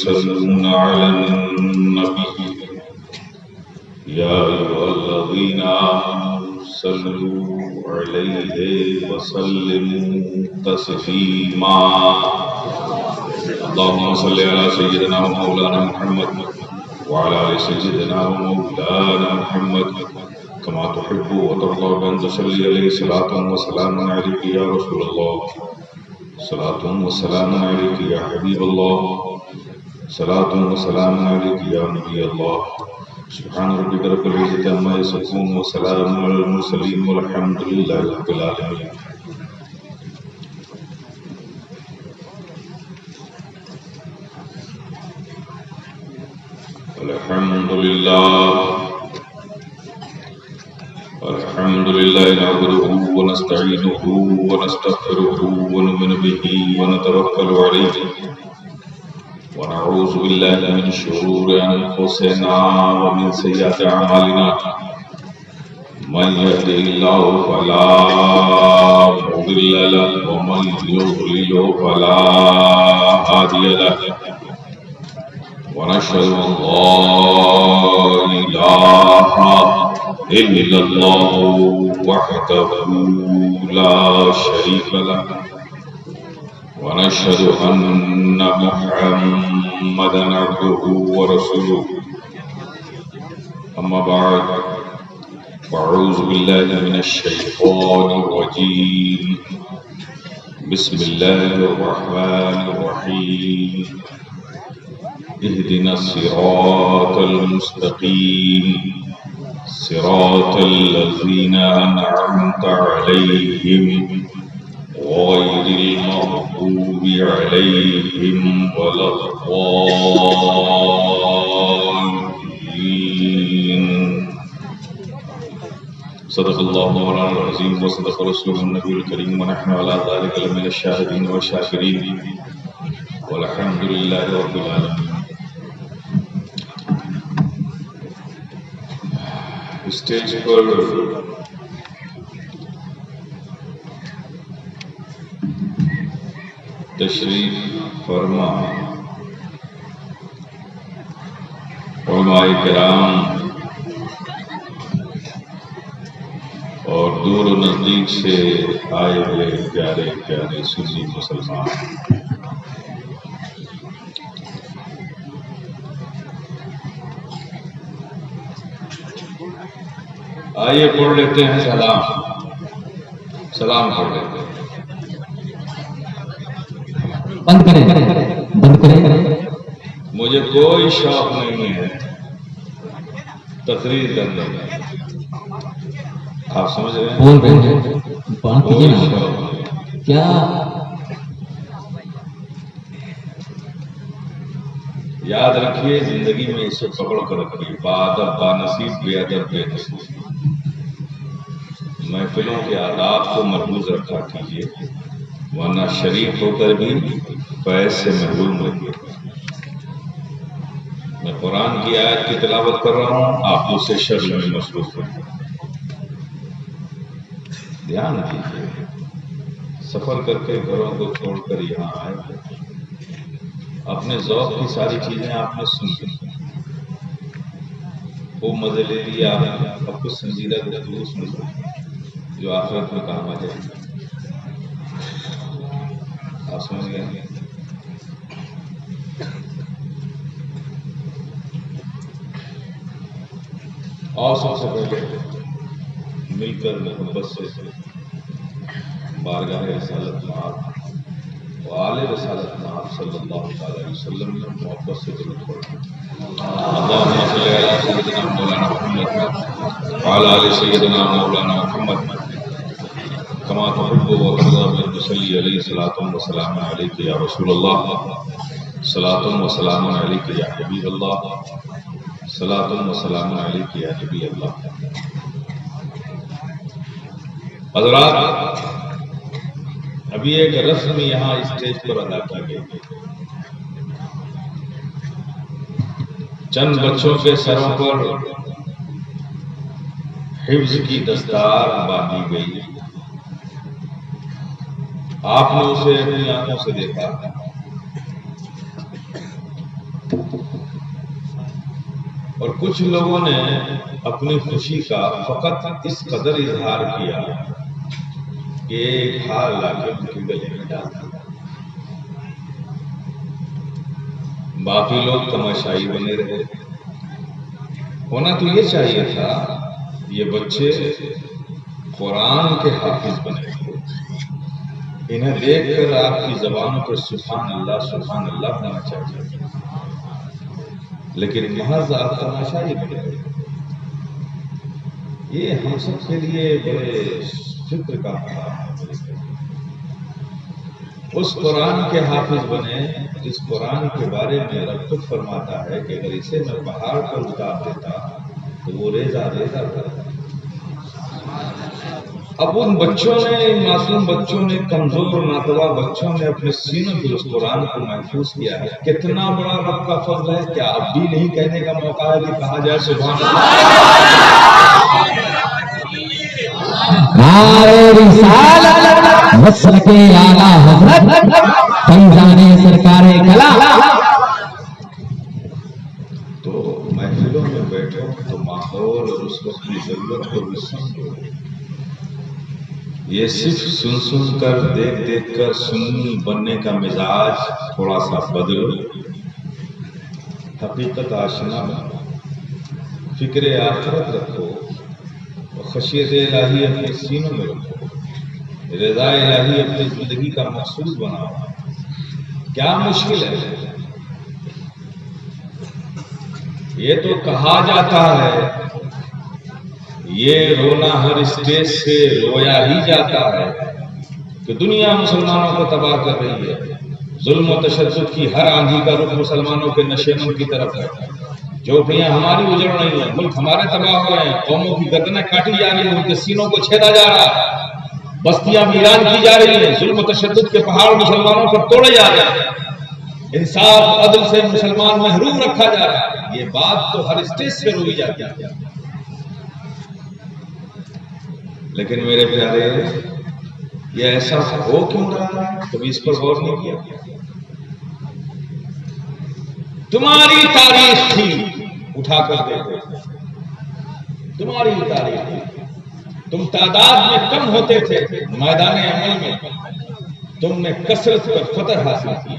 يصلون على النبي يا أيها الذين آمنوا صلوا عليه وسلموا تسليما اللهم صل على سيدنا ومولانا محمد وعلى آل سيدنا ومولانا محمد كما تحب وترضى بأن تصلي عليه صلاة وسلام عليك يا رسول الله صلاة وسلام عليك يا حبيب الله صلاة وسلام عليك يا نبي الله سبحان ربك رب العزة عما يصفون وسلام على المرسلين والحمد لله رب العالمين. الحمد لله نعبده ونستعينه ونستغفره ونؤمن به ونتوكل عليه ونعوذ بالله من شرور أنفسنا ومن سيئات أعمالنا من يهده الله فلا مضل له ومن يضلل فلا هادي له ونشهد أن لا إله إلا الله وحده لا شريك له ونشهد أن محمدا عبده ورسوله أما بعد فأعوذ بالله من الشيطان الرجيم بسم الله الرحمن الرحيم اهدنا الصراط المستقيم صراط الذين أنعمت عليهم غير المغضوب عليهم ولا الضالين. صدق الله مولانا العظيم وصدق رسوله النبي الكريم ونحن على ذلك لمن الشاهدين والشاكرين والحمد لله رب العالمين. اسٹیج پر تشریف فرما علماء کرام اور دور و نزدیک سے آئے ہوئے پیارے پیارے سنی مسلمان، آئیے پڑھ لیتے ہیں سلام پڑھ لیتے ہیں. بند کریں. مجھے کوئی شوق نہیں ہے تقریر کرنے کا، آپ سمجھ رہے ہیں؟ بول رہے ہیں بات کیجیے نا. کیا یاد رکھیے زندگی میں اسے پکڑ کر رکھیے، بادب بانصیب بے ادب بے نصیب. محفلوں کے آداب کو مرکوز رکھا کیجیے ورنہ شریف ہو کر بھی فیض سے محروم رہیے. میں قرآن کی آیت کی تلاوت کر رہا ہوں، آپ دوسرے شغل میں مصروف ہیں. دھیان دیجیے، سفر کر کے گھروں کو چھوڑ کر یہاں آئے، اپنے ذوق کی ساری چیزیں آپ نے سن لی، خوب مزے لے لیے آپ نے، اب کچھ سنجیدہ گفتگو سن لی جو آخرت میں کام آ جائے. آپ سمجھ گئے؟ اور سب سے پہلے مل کر محبت سے بارگاہ رسالت مآب و آل رسالت مآب صلی اللہ علیہ وسلم نے محبت سے درود پڑھا. اللہم صلی علی سیدنا مولانا محمد وعلی آل سیدنا مولانا محمد كما تحب وترضى بأن تصلي عليه صلاة وسلام عليك يا رسول الله صلاة وسلام عليك يا حبيب الله صلاة وسلام عليك يا نبي الله. حضرات، ابھی ایک رسم یہاں اسٹیج پر ادا کی گئی. چند بچوں کے سروں پر حفظ کی دستار باندھی گئی. آپ نے اسے اپنی آنکھوں سے دیکھا. اور کچھ لوگوں نے اپنی خوشی کا فقط اس قدر اظہار کیا کہ ایک ہار لا کے ان کے گلے میں ڈال دیا، باقی لوگ تماشائی بنے رہے۔ ہونا تو یہ چاہیے تھا یہ بچے قرآن کے حافظ بنے تھے، انہیں دیکھ کر آپ کی زبانوں پر سبحان اللہ ہونا چاہیے، لیکن محض آپ تماشائی بنے تھے۔ یہ ہم سب کے لیے بڑے فکر کا تھا۔ اس قرآن کے حافظ بنے جس قرآن کے بارے میں رب خود فرماتا ہے کہ اگر اسے میں پہاڑ پر اتار دیتا تو وہ ریزہ ریزہ کرتا۔ اب ان بچوں نے، ان معصوم بچوں نے، کمزور ناتواں بچوں نے اپنے سینوں پر اس قرآن کو محفوظ کیا ہے۔ کتنا بڑا رب کا فضل ہے! کیا اب بھی نہیں کہنے کا موقع ہے کہ کہا جائے سبحان تو محفلوں میں بیٹھو تو ماحول اور اس وقت کی ضرورت کو بھی سمجھو۔ یہ صرف سن کر دیکھ کر سنی بننے کا مزاج تھوڑا سا بدلو، حقیقت آشنا بنو، فکر آخرت رکھو، خشیت الہی اپنے سینوں میں رکھو، رضا الہی اپنی زندگی کا مقصود بناؤ۔ کیا مشکل ہے؟ یہ تو کہا جاتا ہے، یہ رونا ہر اسٹیج سے رویا ہی جاتا ہے کہ دنیا مسلمانوں کو تباہ کر رہی ہے، ظلم و تشدد کی ہر آندھی کا رخ مسلمانوں کے نشیمن کی طرف ہے، جھوپڑیاں ہماری اجڑ رہی ہیں، ملک ہمارے تباہ ہو رہے ہیں، قوموں کی گردنیں کاٹی جا رہی ہیں، ان کے سینوں کو چھیدا جا رہا ہے، بستیاں ویران کی جا رہی ہیں، ظلم و تشدد کے پہاڑ مسلمانوں پر توڑے جا رہے ہیں، انصاف عدل سے مسلمان محروم رکھا جا رہا ہے۔ یہ بات تو ہر اسٹیج سے روئی جاتی ہے، لیکن میرے پیارے یہ ایسا ہو کیوں رہا ہے؟ کبھی اس پر غور نہیں کیا؟ تمہاری تاریخ تھی، اٹھا کر دیکھو، تمہاری تاریخ تھی، تم تعداد میں کم ہوتے تھے، میدان عمل میں تم نے کثرت پر فتح حاصل کی،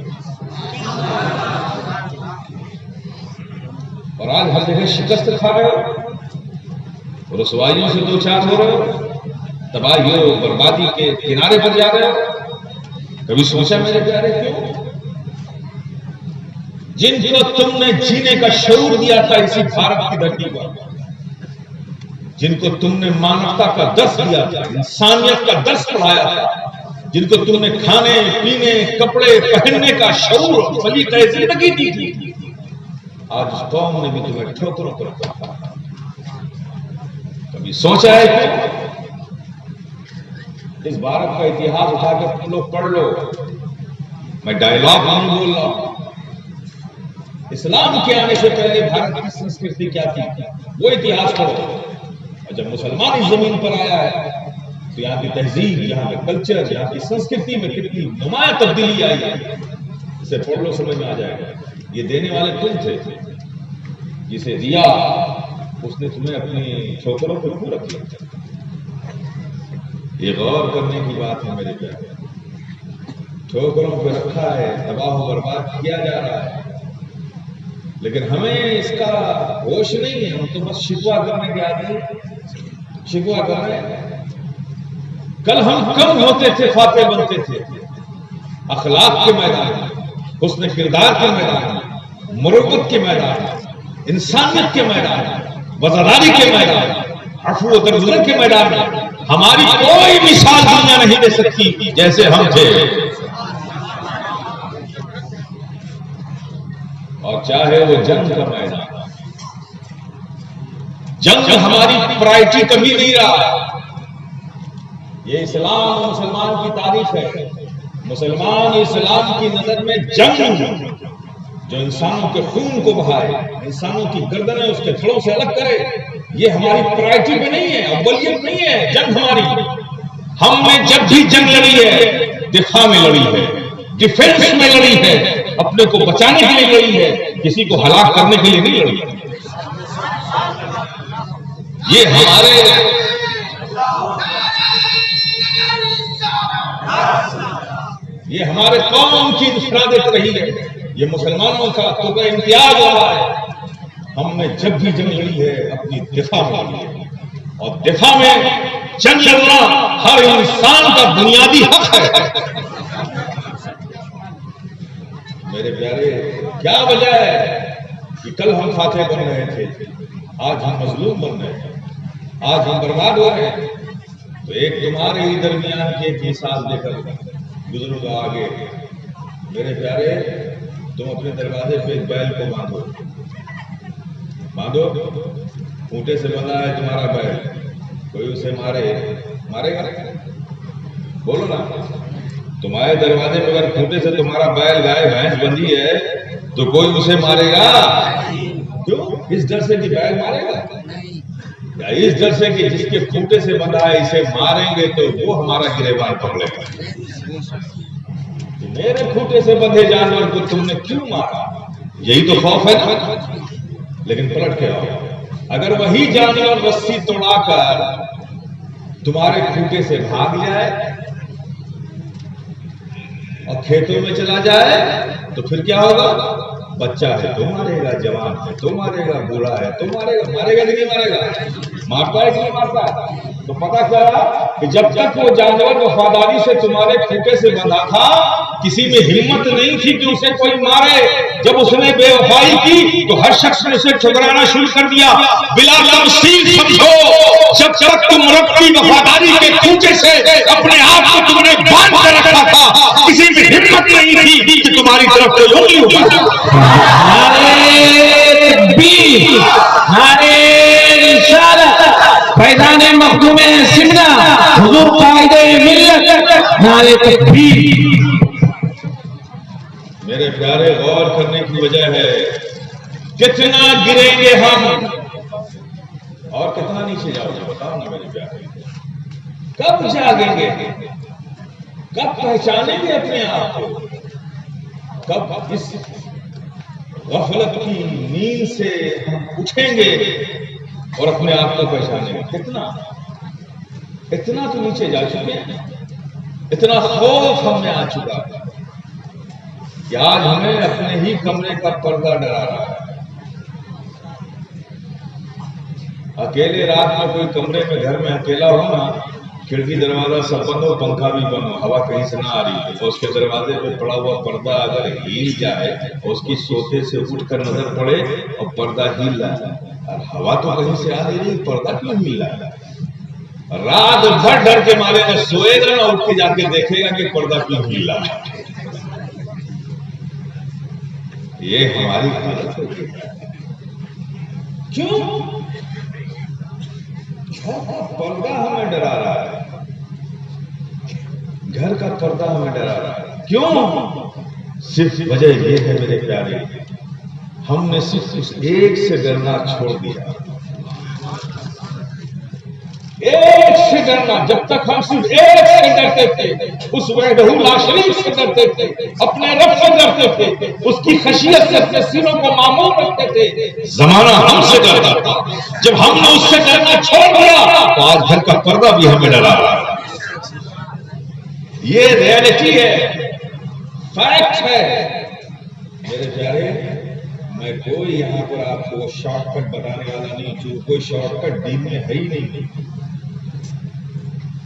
اور آج ہر جگہ شکست کھا رہے ہو، رسوائیوں سے دو چار ہو رہے ہو، تباہی و بربادی کے کنارے پر جا رہے ہو۔ کبھی سوچا میرے پیارے کیوں؟ جن کو تم نے جینے کا شعور دیا تھا اسی بھارت کی دھرتی پر، جن کو تم نے مانوتا کا درس دیا تھا، انسانیت کا درس پڑھایا تھا، جن کو تم نے کھانے پینے کپڑے پہننے کا شعور سلیقہ زندگی دی تھی، آج اس قوم نے بھی تمہیں ٹھوکروں پر رکھا۔ کبھی سوچا ہے کہ اس بھارت کا اتہاس اٹھا کے تم لوگ پڑھ لو، میں ڈائلاگ نہیں بول رہا ہوں، اسلام کے آنے سے پہلے بھارت کی سنسکرتی کیا تھی وہ اتہاس پڑھو، اور جب مسلمان اس زمین پر آیا ہے تو یہاں کی تہذیب، یہاں کا کلچر، یہاں کی سنسکرتی میں کتنی نمایاں تبدیلی آئی ہے، اسے پڑھ لو سمجھ میں آ جائے گا۔ یہ دینے والے تم تھے، جسے دیا اس نے تمہیں اپنی ٹھوکروں پر کیوں رکھ لیا؟ یہ غور کرنے کی بات ہے میرے پیارے، ٹھوکروں پہ رکھا ہے، تباہ و برباد کیا جا رہا ہے، لیکن ہمیں اس کا ہوش نہیں ہے، ہم تو بس شکوہ کرنے کے عادی ہیں، شکوہ کر رہے ہیں۔ کل ہم کم ہوتے تھے، فاتح بنتے تھے، اخلاق کے میدان میں، حسن کردار کے میدان میں، مروت کے میدان میں، انسانیت کے میدان میں، وفاداری کے میدان میں، عفو و درگزر کے میدان میں ہماری کوئی مثال دنیا نہیں دے سکتی جیسے ہم تھے۔ اور چاہے وہ جنگ کا میدان، جنگ ہماری پرائرٹی کبھی نہیں رہا۔ یہ اسلام اور مسلمان کی تاریخ ہے، مسلمان اسلام کی نظر میں جنگ جو انسانوں کے خون کو بہائے، انسانوں کی گردنیں اس کے تھڑوں سے الگ کرے، یہ ہماری پرائرٹی میں نہیں ہے، اولیت نہیں ہے جنگ ہماری۔ ہم نے جب بھی جنگ لڑی ہے دفاع میں لڑی ہے، ڈیفنس میں لڑی ہے، اپنے کو بچانے کے لیے لڑی ہے، کسی کو ہلاک کرنے کے لیے نہیں لڑی ہے۔ یہ ہمارے قوم کی انفرادیت رہی ہے، یہ مسلمانوں کا تو کا امتیاز رہا ہے۔ ہم نے جب بھی جنگ لڑی ہے اپنی دفاع میں لڑی ہے، اور دفاع میں جنگ لڑنا ہر انسان کا بنیادی حق ہے۔ میرے پیارے، کیا وجہ ہے کہ کل ہم فاتح بن رہے تھے، آج ہم مظلوم بن رہے ہیں، آج ہم برباد ہو رہے ہیں؟ تو ایک تمہارے ہی درمیان کی ایک مثال دے کر گزروں گا آگے۔ میرے پیارے، تم اپنے دروازے پہ ایک بیل کو باندھو، کھوٹے سے بندھا ہے تمہارا بیل، کوئی اسے مارے گا؟ بولو نا، تمہارے دروازے پہ اگر کھوٹے سے تمہارا بیل گائے بھینس بندھی ہے تو کوئی اسے مارے گا؟ کیوں؟ اس ڈر سے کہ بیل مارے گا، یا اس ڈر سے کہ جس کے کھوٹے سے بندھا ہے اسے ماریں گے تو وہ ہمارا گریبان پکڑے گا؟ میرے کھوٹے سے بندھے جانور کو تم نے کیوں مارا؟ یہی تو خوف ہے نا۔ لیکن پلٹ کے آؤ، اگر وہی جانور رسی توڑا کر تمہارے کھوٹے سے بھاگ جائے اور کھیتوں میں چلا جائے تو پھر کیا ہوگا؟ بچہ ہے تو مارے گا، جوان ہے تو مارے گا، بوڑھا ہے تو مارے گا کہ نہیں مارے گا؟ مارتا ہے کہ نہیں مارتا؟ تو پتا چلا کہ جب تک وہ جانور وفاداری سے تمہارے کھوٹے سے بندھا تھا کسی میں ہمت نہیں تھی کہ اسے کوئی مارے۔ جب اس نے بے وفائی کی تو ہر شخص نے اسے ٹھکرانا شروع کر دیا۔ بلا تفصیل سمجھو، جب تک تم رب کی وفاداری کے کھوٹے سے اپنے آپ کو تم نے باندھ کر رکھا تھا کسی میں ہمت نہیں تھی کہ تمہاری طرف کوئی انگلی اٹھائے۔ فیضان مخدوم سمنا، حضور قائد ملت، نعرے تکبیر۔ میرے پیارے، غور کرنے کی وجہ ہے کتنا گریں گے ہم اور کتنا نیچے جاؤ گے؟ بتاؤ نا میرے پیارے، کب جاگیں گے؟ کب پہچانیں گے اپنے آپ کو؟ کب اس غفلت کی نیند سے ہم اٹھیں گے اور اپنے آپ کو پہچانیں گے؟ اتنا تو نیچے جا چکے ہیں، اتنا خوف ہم میں آ چکا ہے کہ آج ہمیں اپنے ہی کمرے کا پردہ ڈرا رہا ہے۔ اکیلے رات میں کوئی کمرے میں گھر میں اکیلا ہو نا، کھڑکی دروازہ سب بند ہو، پنکھا بھی بند ہو، ہوا کہیں سے نہ آ رہی ہے، تو اس کے دروازے پہ پڑا ہوا پردہ اگر ہل جائے اور اس کی سوتے سے اٹھ کر نظر پڑے اور پردہ ہل رہا ہے، اور ہوا تو کہیں سے آ رہی ہے، پردہ کیوں ہل رہا ہے؟ رات بھر ڈر کے مارے نہ سوئے گا نہ اٹھ کے جا کے دیکھے گا کہ پردہ کیوں ہل رہا ہے۔ یہ ہماری حالت ہے۔ کیوں؟ گھر کا پردہ ہمیں ڈرا رہا ہے، گھر کا پردہ ہمیں ڈرا رہا ہے۔ کیوں؟ صرف وجہ یہ ہے میرے پیارے، ہم نے صرف اس ایک سے ڈرنا چھوڑ دیا۔ ایک سے ڈرنا، جب تک ہم صرف ایک سے ڈرتے تھے، اس وحدہ لا شریک سے ڈرتے تھے، اپنے رب سے ڈرتے تھے، اس کی خشیت سے اپنے سینوں کو معمور رکھتے تھے، زمانہ ہم سے ڈرتا تھا۔ جب ہم نے اس سے ڈرنا چھوڑ دیا تو آج گھر کا پردہ بھی ہمیں ڈرا رہا ہے۔ یہ ریئلٹی ہے، فیکٹ ہے میرے پیارے۔ میں کوئی یہاں پر آپ کو شارٹ کٹ بتانے والا نہیں، جو کوئی شارٹ کٹ دین میں ہے ہی نہیں۔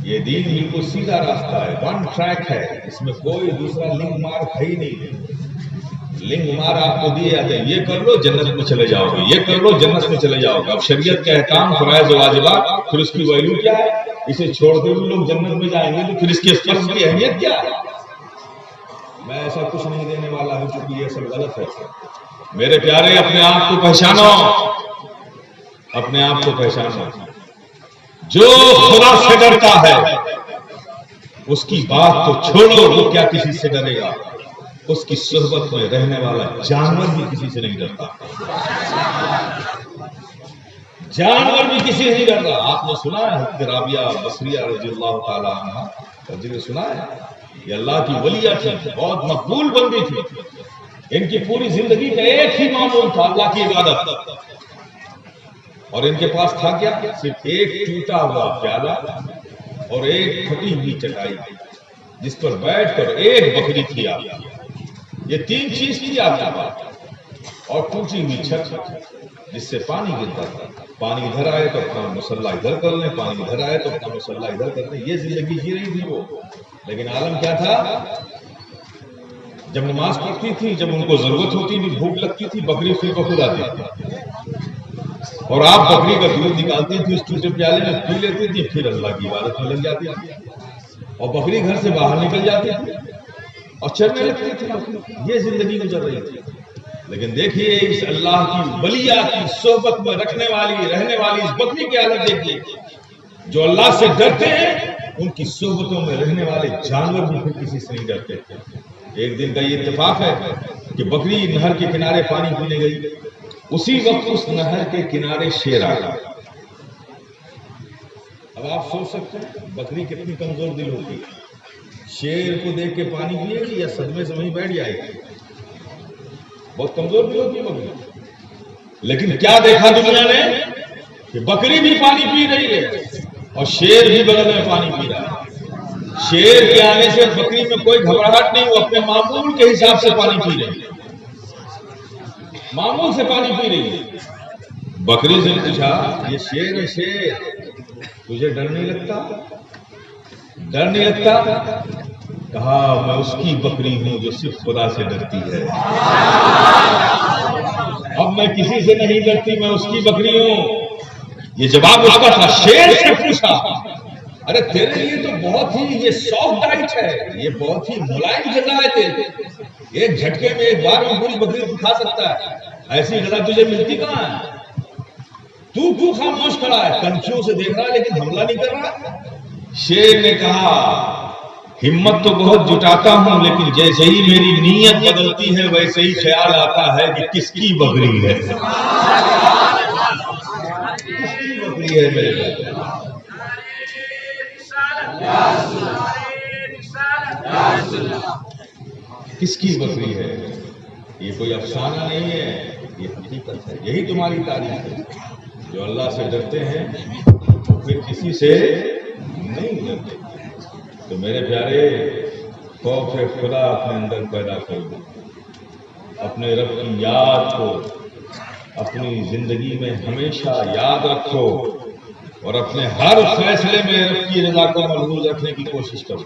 یہ دین بالکل سیدھا راستہ ہے، ون ٹریک ہے، اس میں کوئی دوسرا لنک مار ہے ہی نہیں۔ لنک مار آپ کو دیے جاتے ہیں، یہ کر لو جنت میں چلے جاؤ گے، یہ کر لو جنت میں چلے جاؤ گے۔ اب شریعت کے احکام، فرائض و واجبات، پھر اس کی ویلیو کیا ہے؟ اسے چھوڑتے ہوئے لوگ جنت میں جائیں گے تو پھر اس کے فرض کی اہمیت کیا ہے؟ میں ایسا کچھ نہیں دینے والا ہوں کیونکہ یہ سب غلط ہے۔ میرے پیارے، اپنے آپ کو پہچانو، اپنے آپ کو پہچانو۔ جو خدا سے ڈرتا ہے اس کی بات تو چھوڑو، وہ کیا کسی سے ڈرے گا؟ اس کی صحبت میں رہنے والا جانور بھی کسی سے نہیں ڈرتا، جانور بھی کسی سے نہیں ڈرتا۔ آپ نے سنا ہے حضرت رابعہ بصریہ رضی اللہ تعالیٰ عنہ کا ذکر سنا ہے؟ یہ اللہ کی ولیہ تھی، بہت مقبول بندی تھی، ان کی پوری زندگی کا ایک ہی معمول تھا، اللہ کی عبادت۔ اور ان کے پاس تھا کیا؟ صرف ایک ٹوٹا ہوا پیالہ اور ایک پھٹی ہوئی چٹائی جس پر بیٹھ کر ایک بکری تھی آپ کی، یہ تین چیز تھی آپ کے پاس، اور ٹوٹی ہوئی چھت جس سے پانی گرتا تھا، پانی ادھر آئے تو اپنا مسلح ادھر کر لیں، پانی ادھر آئے تو اپنا مسلح ادھر کر لیں، یہ زندگی جی رہی تھی وہ۔ لیکن عالم کیا تھا؟ جب نماز پڑھتی تھی، جب ان کو ضرورت ہوتی تھی، بھوک لگتی تھی، بکری خود بخود آتی تھی اور آپ بکری کا دودھ نکالتی تھی، اس ٹوٹے پیالے میں پی لیتی تھی، پھر اللہ کی عبادت میں لگ جاتی تھی اور بکری گھر سے باہر نکل جاتی تھی اور چرنے لگتی تھی۔ یہ زندگی گزر رہی تھی۔ لیکن دیکھیے اس اللہ کی ولیہ کی صحبت میں رہنے والی اس بکری کی حالت دیکھیے۔ جو اللہ سے ڈرتے ہیں ان کی صحبتوں میں رہنے والے جانور بھی پھر کسی سے نہیں ڈرتے۔ ایک دن کا یہ اتفاق ہے کہ بکری نہر کے کنارے پانی پینے گئی، اسی وقت اس نہر کے کنارے شیر آ گیا۔ اب آپ سوچ سکتے ہیں بکری کتنی کمزور دل ہوتی ہے، شیر کو دیکھ کے پانی پیے گی یا صدمے سے وہیں بیٹھ جائے گی؟ بہت کمزور دل ہوتی ہے بکری۔ لیکن کیا دیکھا دنیا نے کہ بکری بھی پانی پی رہی ہے اور شیر بھی بغل میں پانی پی رہا ہے۔ شیر کے آنے سے بکری میں کوئی گھبراہٹ نہیں، وہ اپنے معمول کے حساب سے پانی پی رہی ہے، معمول سے پانی پی رہی ہے۔ بکری سے پوچھا یہ شیر ہے، شیر تجھے ڈر نہیں لگتا؟ ڈر نہیں لگتا؟ کہا میں اس کی بکری ہوں جو صرف خدا سے ڈرتی ہے، اب میں کسی سے نہیں ڈرتی، میں اس کی بکری ہوں۔ یہ جواب اس کا تھا۔ شیر سے پوچھا ارے تیرے لیے تو بہت ہی یہ سافٹ ڈائٹ ہے، یہ بہت ہی ملائم غذا ہے تیرے، ایک جھٹکے میں ایک بار میں پوری بکری کو کھا سکتا ہے، ایسی غذا تجھے ملتی کہاں ہے؟ تو کیوں خاموش کھڑا ہے؟ کنچیوں سے دیکھ رہا ہے لیکن حملہ نہیں کر رہا۔ شیر نے کہا ہمت تو بہت جٹاتا ہوں، لیکن جیسے ہی میری نیت بدلتی ہے ویسے ہی خیال آتا ہے کہ کس کی بکری ہے، کس کی بکری ہے میرے گھر؟ کس کی بکری ہے؟ یہ کوئی افسانہ نہیں ہے، یہ حقیقت ہے۔ یہی تمہاری تاریخ ہے۔ جو اللہ سے ڈرتے ہیں پھر کسی سے نہیں ڈرتے۔ تو میرے پیارے خوف خدا اپنے اندر پیدا کرو، اپنے رب کی یاد کو اپنی زندگی میں ہمیشہ یاد رکھو اور اپنے ہر فیصلے میں رب کی رضا کو ملحوظ رکھنے کی کوشش کرو۔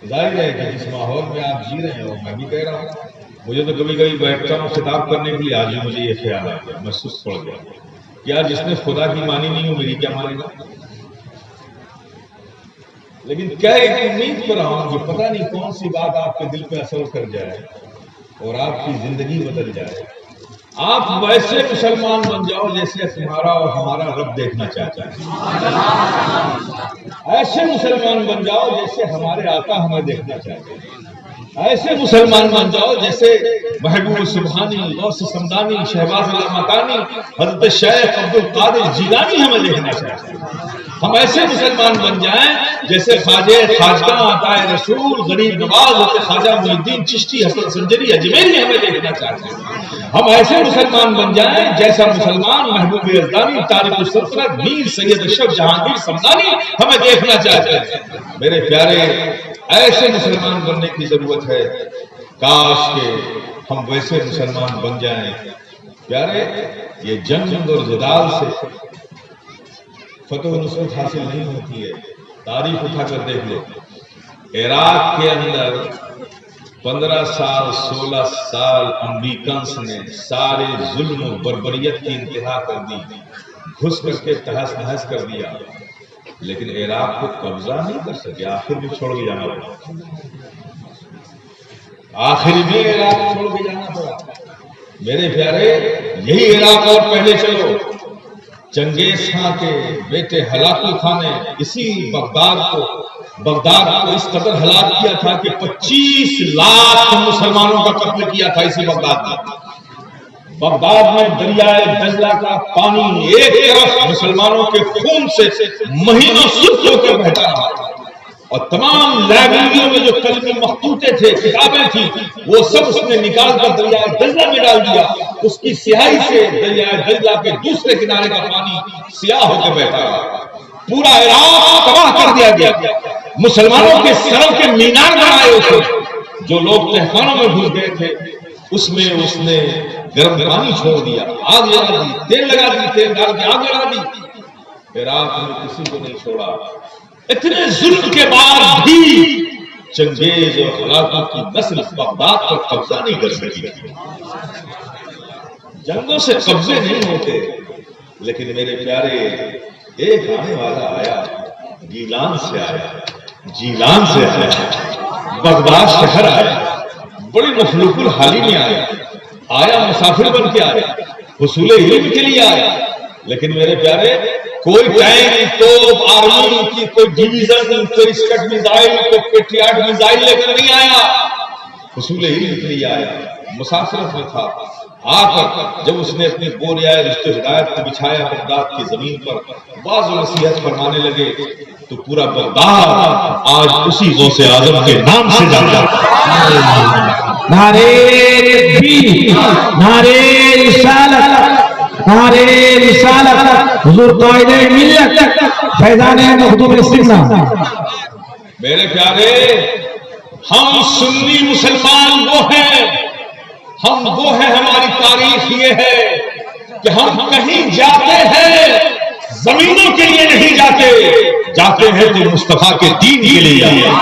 ظاہر ہے کہ جس ماحول میں آپ جی رہے ہیں اور میں بھی کہہ رہا ہوں، مجھے تو کبھی کبھی بیٹھتا ہوں خطاب کرنے کے لیے، آج بھی مجھے یہ خیال آ گیا، میں سست پڑ گیا کہ یار جس نے خدا کی مانی نہیں ہو میری کیا مانے گا؟ لیکن کیا ایک امید پر ہوں کہ پتہ نہیں کون سی بات آپ کے دل پہ اثر کر جائے اور آپ کی زندگی بدل جائے۔ آپ ویسے مسلمان بن جاؤ جیسے تمہارا اور ہمارا رب دیکھنا چاہتا ہے، ایسے مسلمان بن جاؤ جیسے ہمارے آقا ہمیں دیکھنا چاہتے ہیں، ایسے مسلمان بن جاؤ جیسے محبوب سبحانی، غوث سمدانی، شہباز علامتانی، حضرت شیخ عبد القادر جیلانی ہمیں دیکھنا چاہتے ہیں۔ ہم ایسے مسلمان بن جائیں جیسے خواجہ خواجگاں عطائے رسول غریب نواز حضرت خواجہ معین الدین چشتی حسن سنجری اجمیری ہمیں دیکھنا چاہتے ہیں۔ ہم ایسے مسلمان بن جائیں جیسا مسلمان محبوب یزدانی، طارق السلطنت، میر سید اشرف جہانگیر سمدانی ہمیں دیکھنا چاہتے ہیں۔ میرے پیارے ایسے مسلمان بننے کی ضرورت ہے، کاش کہ ہم ویسے مسلمان بن جائیں۔ پیارے یہ جنگ اور جدال سے فتح و نصرت حاصل نہیں ہوتی ہے۔ تاریخ اٹھا کر دیکھ لو، عراق کے اندر 15 سال 16 سال امریکنس نے سارے ظلم و بربریت کی انتہا کر دی، گھس کر کے تہس نہس کر دیا، لیکن عراق کو قبضہ نہیں کر سکے، آخر بھی چھوڑ کے جانا پڑا، آخر بھی عراق چھوڑ کے جانا پڑا۔ میرے پیارے یہی عراق اور پہلے چلو، چنگیز خان کے بیٹے ہلاکو خان نے اسی بغداد کو اس قدر ہلاک کیا تھا کہ 25 لاکھ مسلمانوں کا قتل کیا تھا اسی بغداد میں۔ بغداد میں دریائے دجلہ کا پانی ایک طرف مسلمانوں کے خون سے مہینوں سرخ ہو کر بہتا رہا، اور تمام لائبریریوں میں جو کلمی مخطوطے تھے، کتابیں تھیں، وہ سب اس نے نکال کر دریائے دجلہ میں ڈال دیا. اس کی سیاہی سے دریائے دجلہ کے دوسرے کنارے کا پانی سیاہ ہو کے بیٹھا رہا. پورا عراق تباہ کر دیا گیا. مسلمانوں کے سروں کے مینار بنائے اسے. جو لوگ تہخانوں میں گھس گئے تھے اس میں اس نے گرم پانی چھوڑ دیا، آگ لگا دی، تیل لگا دی، تیل ڈال کے آگ لگا دی. عراق میں کسی کو نہیں چھوڑا. اتنے ظلم کے بعد بھی چنگیز اور ہلاکوں کی نسل بغداد پر قبضہ نہیں کر سکی. جنگوں سے قبضے نہیں ہوتے، لیکن میرے پیارے ایک آنے والا آیا، گیلان سے آیا، بغداد شہر آیا، بڑی مخلوق الحالی میں آیا، مسافر بن کے آیا، حصول علم کے لیے آیا. لیکن میرے پیارے کوئی ٹینک، توپ، آرمی کی کوئی ڈویژن، کوئی اسکٹ میزائل، کوئی پیٹریاٹ میزائل لے کر نہیں آیا. حصول علم کے لیے آیا، مسافرت میں تھا. آ کر جب اس نے اپنی بوریائے رشتے ہدایت کو بچھایا بغداد کی زمین پر، بعض نصیحت فرمانے لگے تو پورا بغداد آج اسی غوث اعظم کے نام سے جاتا ہے. نعرے تکبیر، نعرے رسالت، نعرے رسالت، حضور قائد ملت، فیضان مخدوم الاستغنا. میرے پیارے ہم سنی مسلمان وہ ہیں، ہماری تاریخ یہ ہے کہ ہم کہیں جاتے ہیں زمینوں کے لیے نہیں جاتے ہیں تو مصطفیٰ کے دین کے لیے جاتے ہیں.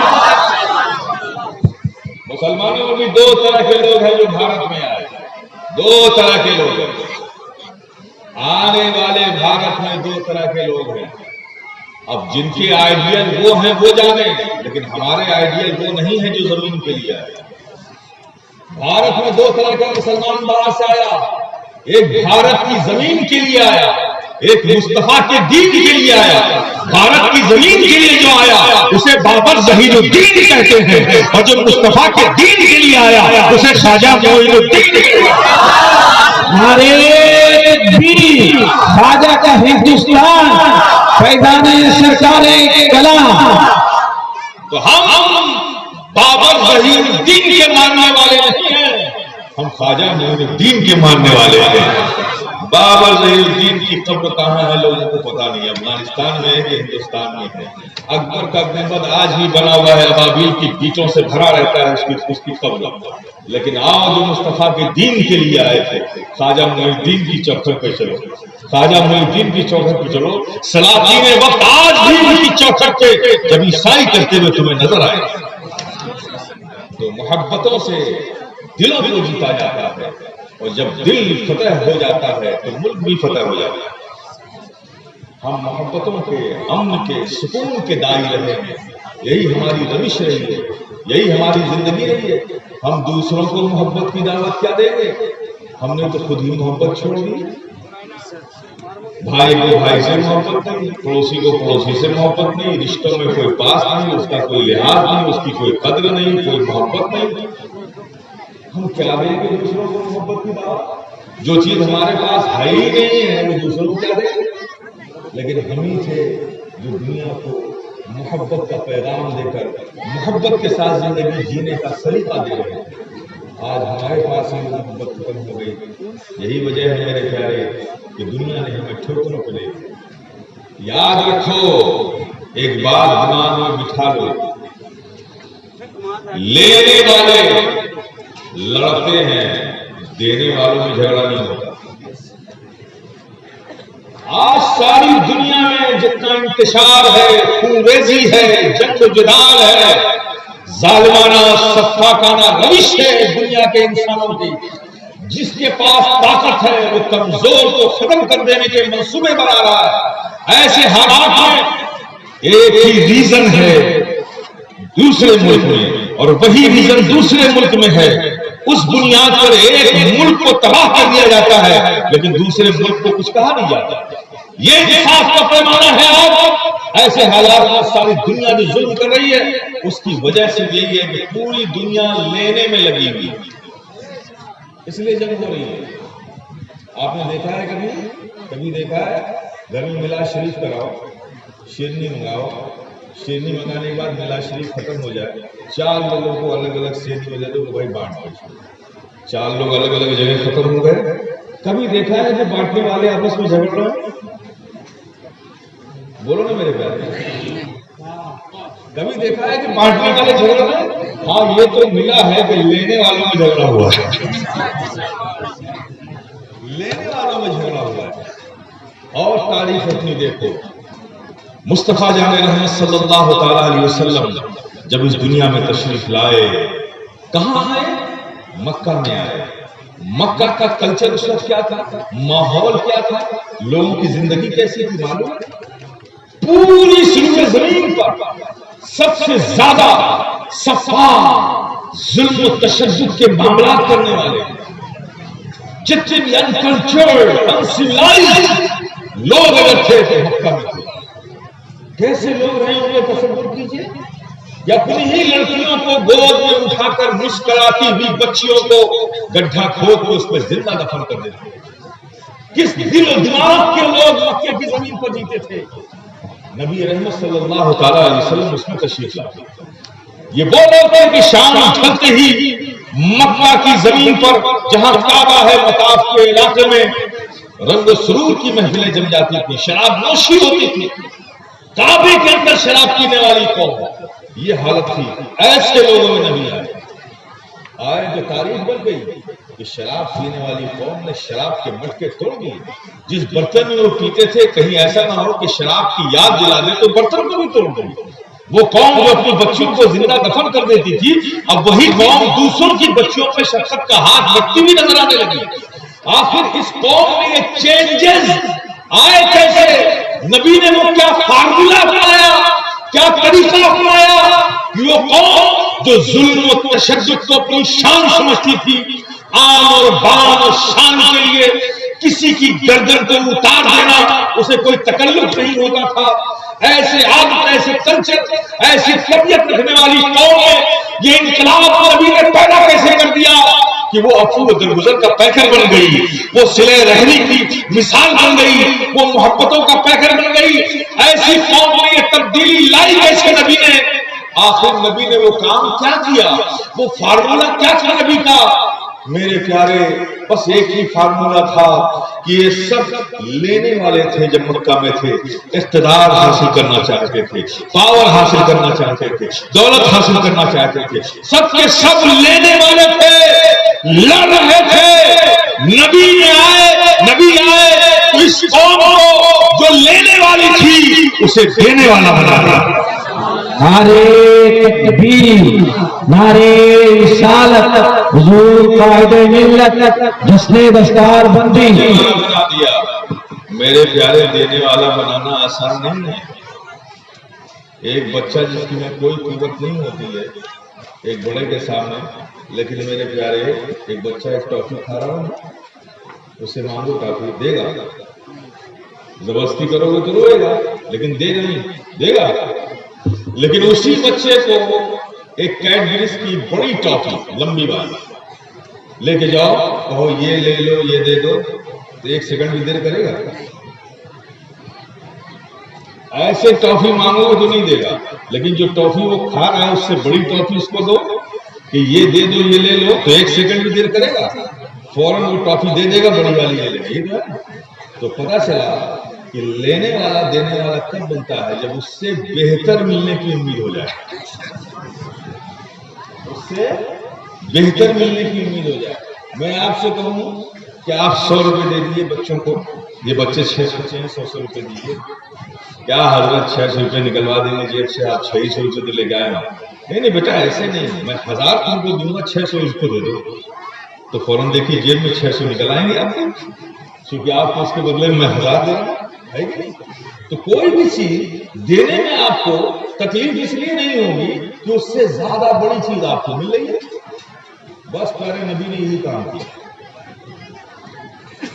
مسلمانوں میں بھی دو طرح کے لوگ ہیں جو بھارت میں آئے. دو طرح کے لوگ ہیں آنے والے بھارت میں، دو طرح کے لوگ ہیں. اب جن کے آئیڈیل وہ ہیں وہ جانے، لیکن ہمارے آئیڈیل وہ نہیں ہیں جو زمین کے لیے آئے. بھارت میں دو طرح کا مسلمان باہر سے آیا، ایک بھارت کی زمین کے لیے آیا، ایک مصطفیٰ کے دین کے لیے آیا. بھارت کی زمین کے لیے جو آیا اسے بابر ظہیر الدین کہتے ہیں، اور جو مصطفیٰ کے دین کے لیے آیا اسے خواجہ معین الدین کہتے ہیں. نعرے تکبیر، خواجہ کا ہندوستان، فیضان سرکار کلام. تو ہم بابر ظہیر الدین کے ماننے والے نہیں ہیں، ہم خواجہ معین الدین کے ماننے والے ہیں. بابر ظہیر الدین کی قبر کہاں ہے لوگوں کو پتا نہیں، افغانستان میں ہے کہ ہندوستان میں ہے. اکبر کا گنبد آج بھی بنا ہوا ہے، ابابیل کی بیٹوں سے بھرا رہتا ہے اس کی قبر. لیکن آؤ جو مصطفیٰ کے دین کے لیے آئے تھے، خواجہ معین الدین کی چوکھٹ پہ چلو، خواجہ معین الدین کی چوکھٹ پہ چلو. سلاطین وقت آج بھی ان کی چوکھٹ پہ جب عیسائی کرتے ہوئے تمہیں نظر آئے. تو محبتوں سے دلوں کو جیتا جاتا ہے، اور جب دل فتح ہو جاتا ہے تو ملک بھی فتح ہو جاتا ہے. ہم محبتوں کے، امن کے، سکون کے دائی رہے ہیں. یہی ہماری روش رہی ہے، یہی ہماری زندگی رہی ہے. ہم دوسروں کو محبت کی دعوت کیا دیں گے؟ ہم نے تو خود ہی محبت چھوڑ دی. بھائی کو بھائی سے محبت نہیں، پڑوسی کو پڑوسی سے محبت نہیں، رشتوں میں کوئی پاس نہیں، اس کا کوئی لحاظ نہیں، اس کی کوئی قدر نہیں، کوئی محبت نہیں. ہم کیا دیں گے دوسروں کو محبت کی دعوت؟ جو چیز ہمارے پاس ہے ہی نہیں ہے وہ دوسروں کو کیا دیں گے؟ لیکن ہم ہی تھے جو دنیا کو محبت کا پیغام دے کر محبت کے ساتھ زندگی جینے کا سلیقہ دے رہے ہیں. آج ہمارے پاس ہی محبت ختم ہو گئی. یہی وجہ ہے میرے پیارے کہ دنیا نے ہمیں ٹھوکروں پہ لے. یاد رکھو، ایک بات دماغ میں بٹھا لو، لینے والے لڑتے ہیں، دینے والوں میں جھگڑا نہیں ہوتا. آج ساری دنیا میں جتنا انتشار ہے، خونریزی ہے، جنگ و جدال ہے، ظالمانہ صفاقانہ روش ہے دنیا کے انسانوں کی. جس کے پاس طاقت ہے وہ کمزور کو ختم کر دینے کے منصوبے بنا رہا ہے. ایسے حالات میں ایک ہی ریزن ہے دوسرے ملک میں، اور وہی ریزن دوسرے ملک میں ہے. اس بنیاد پر ایک ملک کو تباہ کر دیا جاتا ہے، لیکن دوسرے ملک کو کچھ کہا نہیں جاتا. یہ انصاف کا پیمانہ ہے. آج ایسے حالات میں ساری دنیا جو ظلم کر رہی ہے اس کی وجہ سے یہی ہے کہ پوری دنیا لینے میں لگی ہوئی، اس لیے جنگ ہو رہی ہے. آپ نے دیکھا ہے کبھی دیکھا ہے گھر میں ملا شریف کراؤ، شیرنی منگاؤ، شیرنی منگانے کے بعد ملا شریف ختم ہو جائے، 4 لوگوں کو الگ الگ شیرنی میں دے دو کہ بھائی بانٹ دو، 4 لوگ الگ الگ جگہ ختم ہو گئے. کبھی دیکھا ہے کہ بانٹنے والے آپس میں جھگڑ رہے ہیں؟ بولو نا میرے پیارے، کبھی دیکھا ہے کہ بانٹنے والے جھگڑ رہے ہیں؟ ہاں یہ تو ملا ہے کہ لینے والوں میں جھگڑا ہوا ہے، لینے والوں میں جھگڑا ہوا ہے. اور تاریخ اپنی دیکھو، مصطفیٰ جان رحمت صلی اللہ تعالیٰ علیہ وسلم جب اس دنیا میں تشریف لائے، کہاں آئے؟ مکہ میں آئے. مکہ کا کلچر اس وقت کیا تھا، ماحول کیا تھا، لوگوں کی زندگی کیسی تھی معلوم ہے؟ پوری سرزمین زمین پر سب سے زیادہ صفا ظلم و تشدد کے معاملات کرنے والے، جتنے بھی انکلچرڈ انسیولائزڈ لوگ اگر تھے تو مکہ میں تھے. کیسے لوگ رہے ہوں گے تصور کیجئے. یا اپنی ہی لڑکیوں کو گود میں اٹھا کر مسکراتی ہوئی بچیوں کو گڈھا کھود کے اس پہ زندہ دفن کر دیتے. کس دل و دماغ کے لوگ مکے کی زمین پر جیتے تھے. نبی رحمت صلی اللہ تعالیٰ علیہ وسلم اس میں تشریف لائے. یہ وہ لوگ ہیں کہ شام ڈھلتے ہی مکہ کی زمین پر جہاں کعبہ ہے مطاف کے علاقے میں رنگ و سرور کی محفلیں جم جاتی تھی، شراب نوشی ہوتی تھی. کعبے کے اندر شراب پینے والی قوم، یہ حالت تھی. ایسے لوگوں میں نبی آئے جو تاریخ بن گئی کہ شراب پینے والی قوم نے شراب کے مٹکے توڑ دیے. جس برتن میں وہ پیتے تھے کہیں ایسا نہ ہو کہ شراب کی یاد دلا دے تو برتن کو بھی توڑ دیں. وہ قوم جو اپنی بچیوں کو زندہ دفن کر دیتی تھی، اب وہی قوم دوسروں کی بچیوں پہ شفقت کا ہاتھ رکھتی بھی نظر آنے لگی. آخر اس قوم میں یہ چینجز آئے کیسے؟ نبی نے وہ کیا فارمولا اپنایا، کیا طریقہ اپنایا کہ وہ قوم جو ظلم و تشدد کو اپنی شان سمجھتی تھی، آن اور بان اور شان کے لیے کسی کی گردن کو اتار دینا اسے کوئی تکلف نہیں ہوتا تھا. ایسے عادت، ایسے کلچر، ایسی طبیعت رکھنے والی قوم میں یہ انقلاب نبی نے پیدا کیسے کر دیا کہ وہ عفو درگزر کا پیکر بن گئی، وہ صلہ رحمی کی مثال بن گئی، وہ محبتوں کا پیکر بن گئی. ایسی قوم میں یہ تبدیلی لائی کیسے نبی نے؟ آخر نبی نے وہ کام کیا کیا، وہ فارمولا کیا تھا نبی کا؟ میرے پیارے، بس ایک ہی فارمولا تھا کہ یہ سب لینے والے تھے. جب مکہ میں تھے اقتدار حاصل کرنا چاہتے تھے، پاور حاصل کرنا چاہتے تھے، دولت حاصل کرنا چاہتے تھے، سب کے سب لینے والے تھے، لڑ رہے تھے. نبی آئے تو اس قوم کو جو لینے والی تھی اسے دینے والا بنا دیا. نعرے تکبیر، نعرے رسالت، حضور قائد ملت، جشن دستار بندی بنا دیا. میرے پیارے، دینے والا بنانا آسان نہیں ہے. ایک بچہ جس کی میں کوئی قوت نہیں ہوتی ہے ایک بڑے کے سامنے، لیکن میرے پیارے ایک بچہ ایک ٹافی کھا رہا ہوں، اسے مانگو ٹافی دے گا، زبردستی کرو گے تو روئے گا لیکن دے گا. لیکن اسی بچے کو ایک کیڈبریز کی بڑی ٹافی لمبی بات لے کے جاؤ، کہو یہ لے لو، یہ دے دو، تو 1 سیکنڈ بھی دیر کرے گا؟ ایسے ٹافی مانگو تو نہیں دے گا. لیکن جو ٹافی وہ کھا رہا ہے اس سے بڑی ٹافی اس کو دو کہ یہ دے دو، یہ لے لو، تو 1 سیکنڈ بھی دیر کرے گا؟ فوراً وہ ٹافی دے دے گا، بڑی والی لے لے گا. تو پتا چلا کہ لینے والا دینے والا کب بنتا ہے؟ جب اس سے بہتر ملنے کی امید ہو جائے، اس سے بہتر ملنے کی امید ہو جائے. میں آپ سے کہوں کہ آپ 100 روپے دے دیجیے بچوں کو، یہ بچے 600 روپے دیجیے. کیا حضرت 600 روپے نکلوا دیں گے جیب سے؟ آپ 600 روپے تو لے کے آئے. نہیں بیٹا ایسے نہیں، میں 1000 تم کو دوں گا، 600 اس کو دے دو. تو فوراً دیکھیے جیب میں 600 نکل آئیں گے آپ کو، کیونکہ آپ کو اس کے بدلے میں 1000 دے رہا ہوں، ہے کہ نہیں؟ تو کوئی بھی چیز دینے میں آپ کو تکلیف اس لیے نہیں ہوگی کہ اس سے زیادہ بڑی چیز آپ کو مل رہی ہے. بس پیارے نبی نے یہی کام کیا.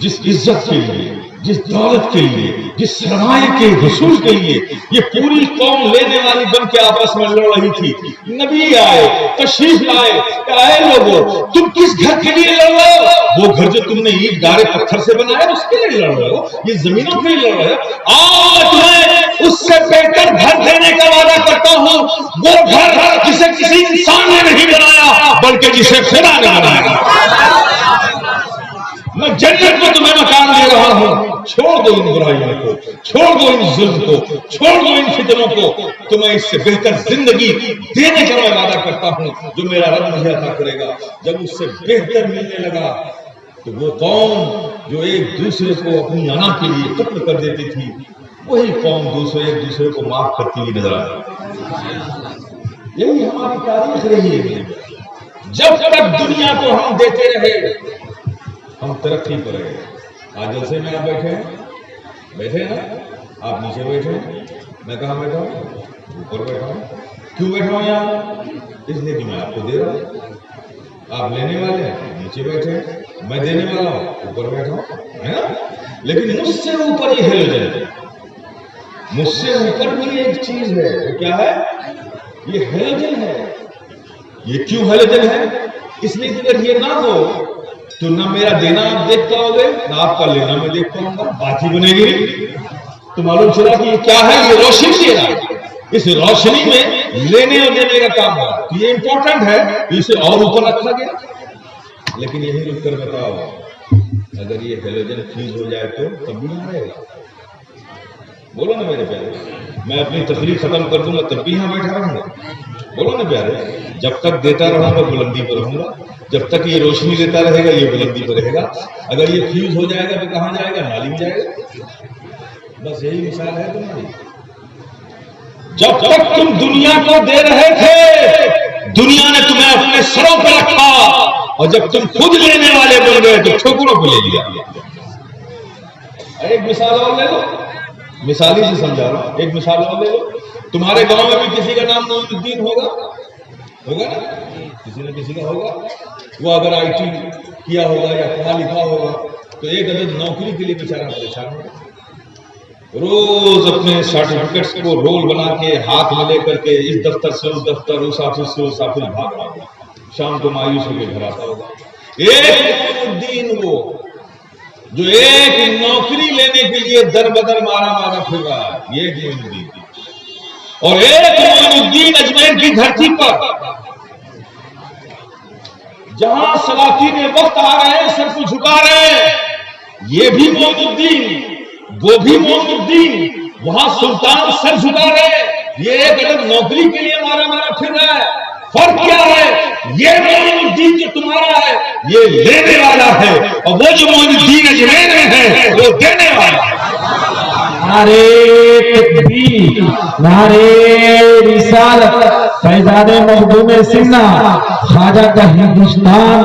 جس عزت کے لیے، جس دولت کے لیے، جس سرمایہ کے حصول کے لیے یہ پوری قوم لینے والی بن کے آپس میں لڑ رہی تھی، نبی آئے، تشریف لائے. اے لوگوں، تم کس گھر کے لیے لڑ رہے ہو؟ وہ گھر جو تم نے اینٹ گارے پتھر سے بنایا اس کے لیے لڑ رہے ہو، یہ زمینوں کے لیے لڑ رہے ہو. آج میں اس سے بہتر گھر دینے کا وعدہ کرتا ہوں، وہ گھر جسے کسی انسان نے نہیں بنایا بلکہ جسے خدا نے بنایا. میں جنت میں تمہیں مکان دے رہا ہوں. چھوڑ دو ان برائیوں کو، چھوڑ دو ان ظلم کو، چھوڑ دو ان فتنوں کو. تمہیں اس سے بہتر زندگی دینے کا میں وعدہ کرتا ہوں جو میرا رب مجھے عطا کرے گا. جب اس سے بہتر ملنے لگا تو وہ قوم جو ایک دوسرے کو اپنی انا کے لیے قتل کر دیتی تھی، وہی قوم ایک دوسرے کو معاف کرتی ہوئی نظر آئی. یہی ہماری تاریخ رہی ہے. جب تک دنیا کو ہم دیتے رہے ہم ترقی کریں گے. آج جلسے میں آپ بیٹھے نا، آپ نیچے بیٹھے، میں کہاں بیٹھا ہوں؟ اوپر بیٹھا ہوں. کیوں بیٹھا ہوں یہاں؟ اس لیے کہ میں آپ کو دے رہا ہوں. آپ لینے والے ہیں نیچے بیٹھے، میں دینے والا ہوں اوپر بیٹھا ہوں، ہے نا. لیکن مجھ سے اوپر یہ ہیلوجن ہے، مجھ سے اوپر بھی ایک چیز ہے. وہ کیا ہے؟ یہ ہیلوجن ہے. یہ کیوں ہیلوجن ہے؟ اس لیے کہ اگر یہ نہ ہو تو نہ میرا دینا آپ دیکھ پاؤ گے، نہ آپ کا لینا میں دیکھ پاؤں گا. بات ہی بنے گی. تو معلوم چلا کہ یہ کیا ہے؟ یہ روشنی دے رہا ہے. اس روشنی میں لینے اور دینے کا کام ہوا. یہ امپورٹنٹ ہے، اسے اور اوپر رکھا گیا. لیکن یہی رک کر بتاؤ، اگر یہ ہیلوجن فیوز ہو جائے تو تب بھی نہ رہے گا. بولو نا میرے پیارے. میں اپنی تقریر ختم کر دوں گا تب بھی یہاں بیٹھا رہوں گا. بولو نا پیارے. جب تک دیتا رہوں گا بلندی پر رہوں گا، جب تک یہ روشنی دیتا رہے گا یہ بلندی پر رہے گا. اگر یہ فیوز ہو جائے گا تو کہاں جائے گا؟ نالی میں جائے گا. بس یہی مثال ہے تمہاری. جب تک تم دنیا کو دے رہے تھے دنیا نے تمہیں اپنے سروں پہ رکھا، اور جب تم خود لینے والے بن گئے تو ٹھوکروں کو لے لیا. ایک مثال اور لے لو، مثالی سے سمجھا رہا ہوں. ایک مثال اور لے لو. تمہارے گاؤں میں بھی کسی کا نام معین الدین ہوگا نا؟ کسی نہ کسی کا ہوگا. وہ اگر آئی ٹی کیا ہوگا یا پڑھا لکھا ہوگا تو ایک عدد نوکری کے لیے بیچارہ پریشان ہوگا. روز اپنے سرٹیفکیٹس کو رول بنا کے ہاتھ میں لے کر کے اس دفتر سے اس دفتر، اس آفس سے اس آفس بھاگ رہا ہوگا. شام کو مایوس ہو کے گھر آتا ہوگا. ایک معین الدین وہ جو ایک نوکری لینے کے لیے در بدر مارا پھر رہا ہے، یہ ایک معین الدین. اور ایک معین الدین اجمیر کی دھرتی پر جہاں سلاطین وقت آ رہے ہیں سر کو جھکا رہے ہیں، یہ بھی معین الدین، وہ بھی معین الدین. وہاں سلطان سر جھکا رہے ہیں، یہ ایک الگ نوکری کے لیے مارا پھر رہا ہے. فرق کیا ہے؟ یہ معین الدین جو تمہارا ہے یہ لینے والا ہے، اور وہ جو معین الدین اجمیر میں ہے وہ دینے والا ہے. نعرے تکبیر، نعرے رسالت، فیضان مخدوم سنہ، خواجہ کا ہندوستان.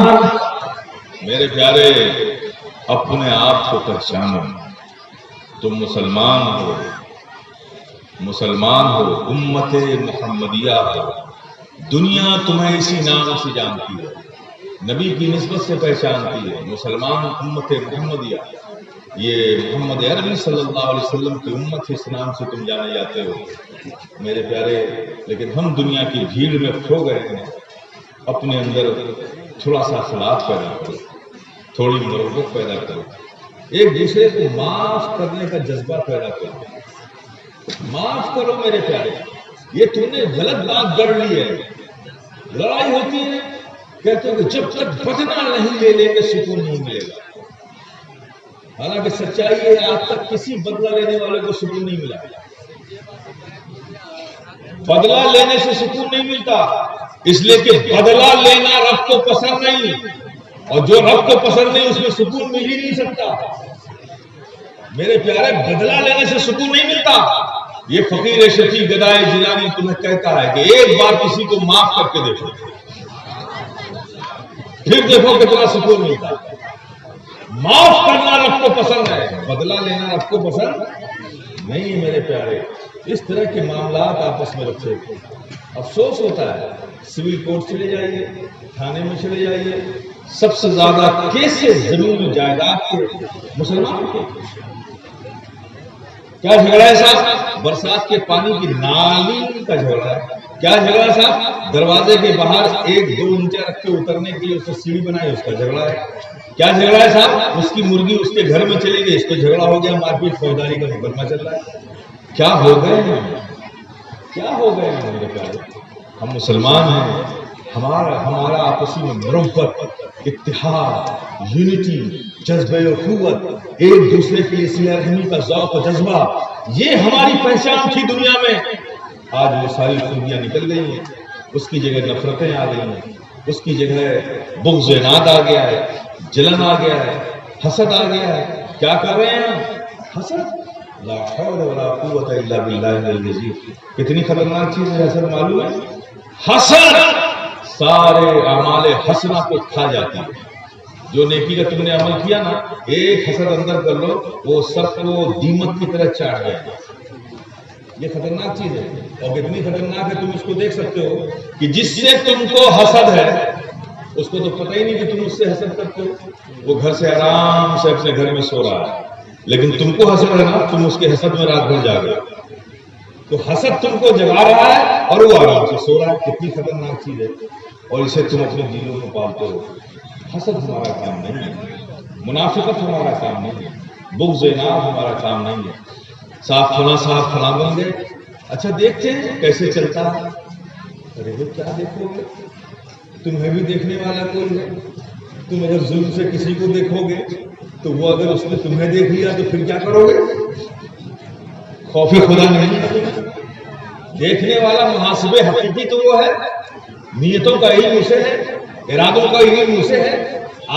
میرے پیارے، اپنے آپ کو پہچانو. تم مسلمان ہو، مسلمان ہو، امت محمدیہ ہو. دنیا تمہیں اسی نام سے جانتی ہے، نبی کی نسبت سے پہچانتی ہے. مسلمان امت محمدیہ، یہ محمد عربی صلی اللہ علیہ وسلم کی امت اس نام سے تم جانے جاتے ہو. میرے پیارے، لیکن ہم دنیا کی بھیڑ میں کھو گئے ہیں. اپنے اندر تھوڑا سا اخلاق پیدا کرو، تھوڑی محبت پیدا کرو، ایک دوسرے کو معاف کرنے کا جذبہ پیدا کرو. معاف کرو میرے پیارے. یہ تم نے غلط بات گڑھ لی ہے. لڑائی ہوتی ہے، کہتے ہو کہ جب تک بدلہ نہیں لے لیں گے سکون نہیں ملے گا. حالانکہ سچائی ہے آج تک کسی بدلہ لینے والے کو سکون نہیں ملا. بدلہ لینے سے سکون نہیں ملتا، اس لیے کہ بدلہ لینا رب کو پسند نہیں، اور جو رب کو پسند نہیں اس میں سکون مل ہی نہیں سکتا. میرے پیارے، بدلہ لینے سے سکون نہیں ملتا. یہ فقیر شفیع گدائے جیلانی تمہیں کہتا ہے کہ ایک بار کسی کو معاف کر کے دیکھو، پھر دیکھو کتنا سکون ملتا. معاف کرنا رب کو پسند ہے، بدلہ لینا رب کو پسند نہیں. میرے پیارے، اس طرح کے معاملات آپس میں رکھے. افسوس ہوتا ہے، سول کورٹ چلے جائیے، تھانے میں چلے جائیے، سب سے زیادہ کیسز زمین و جائیداد کے مسلمانوں کے. کیا جھگڑا ہے صاحب؟ برسات کے پانی کی نالی کا جھگڑا ہے. کیا جھگڑا صاحب؟ دروازے کے باہر 1-2 اونچا رکھ کے اترنے کے لیے اس نے سیڑھی بنائی، اس کا جھگڑا ہے۔ کیا جھگڑا ہے صاحب؟ اس کی مرغی اس کے گھر میں چلی گئی، اس پہ جھگڑا ہو گیا، مار پیٹ فوجداری کا مقدمہ چل رہا ہے۔ کیا ہو گئے ہیں؟ کیا ہو گئے ہیں میرے پیارے؟ ہم مسلمان ہیں، ہمارا آپسی میں محبت، اتحاد، یونٹی، جذبہ اخوت، ایک دوسرے کے لیے صلہ رحمی کا ذوق و جذبہ، یہ ہماری پہچان تھی دنیا میں۔ آج وہ ساری خوبیاں نکل گئی ہیں، اس کی جگہ نفرتیں آ گئی ہیں، اس کی جگہ بغض عناد آ گیا ہے، جلن آ گیا ہے، حسد آ گیا ہے۔ کیا کر رہے ہیں ہم؟ حسد۔ لا حول ولا قوت الا باللہ العلی العظیم۔ کتنی خطرناک چیز ہے حسد، معلوم ہے؟ حسد سارے اعمال حسنہ کو کھا جاتی ہے۔ جو نیکی کا تم نے عمل کیا نا، ایک حسد اندر کر لو، وہ سب کو دیمک کی طرح چاٹ جائے گا۔ یہ خطرناک چیز ہے، اور کتنی خطرناک ہے تم اس کو دیکھ سکتے ہو کہ جس سے تم کو حسد ہے اس کو تو پتہ ہی نہیں کہ تم اس سے حسد کرتے ہو۔ وہ گھر سے آرام سے اپنے گھر میں سو رہا ہے، لیکن تم کو حسد ہے نا، تم اس کے حسد میں رات بھر جاگ رہے ہو۔ تو حسد تم کو جگا رہا ہے اور وہ آرام سے سو رہا ہے۔ کتنی خطرناک چیز ہے، اور اسے تم اپنے دلوں میں پالتے ہو۔ حسد ہمارا کام نہیں ہے، منافقت ہمارا کام نہیں ہے، بغض عناد ہمارا کام نہیں ہے۔ صاحب فلاں بن گئے، اچھا دیکھتے ہیں کیسے چلتا ہے۔ ارے وہ کیا دیکھو گے؟ تمہیں بھی دیکھنے والا کوئی ہے۔ تم اگر ظلم سے کسی کو دیکھو گے تو وہ اگر اس نے تمہیں دیکھ لیا تو پھر کیا کرو گے؟ خوف خدا نہیں ہے۔ دیکھنے والا محاسب حقیقی تو وہ ہے، نیتوں کا علم اسے ہے، ارادوں کا علم اسے ہے۔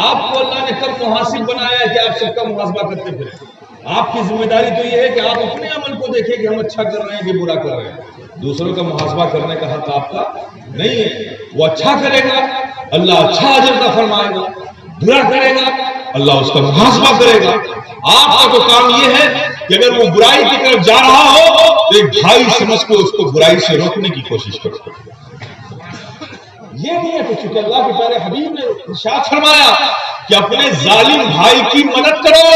آپ کو اللہ نے کب محاسب بنایا ہے کہ آپ سب کا محاسبہ کرتے پھریں؟ آپ کی ذمہ داری تو یہ ہے کہ آپ اپنے عمل کو دیکھیں کہ ہم اچھا کر رہے ہیں کہ برا کر رہے ہیں۔ دوسروں کا محاسبہ کرنے کا حق آپ کا نہیں ہے۔ وہ اچھا کرے گا، اللہ اچھا اجر کا فرمائے گا، برا کرے گا، اللہ اس کا محاسبہ کرے گا۔ آپ کا تو کام یہ ہے کہ اگر وہ برائی کی طرف جا رہا ہو تو ایک بھائی سمجھ کو اس کو برائی سے روکنے کی کوشش کرو۔ یہ نہیں ہے کہ چونکہ اللہ کے پیارے حبیب نے ارشاد فرمایا کہ اپنے ظالم بھائی کی مدد کرو،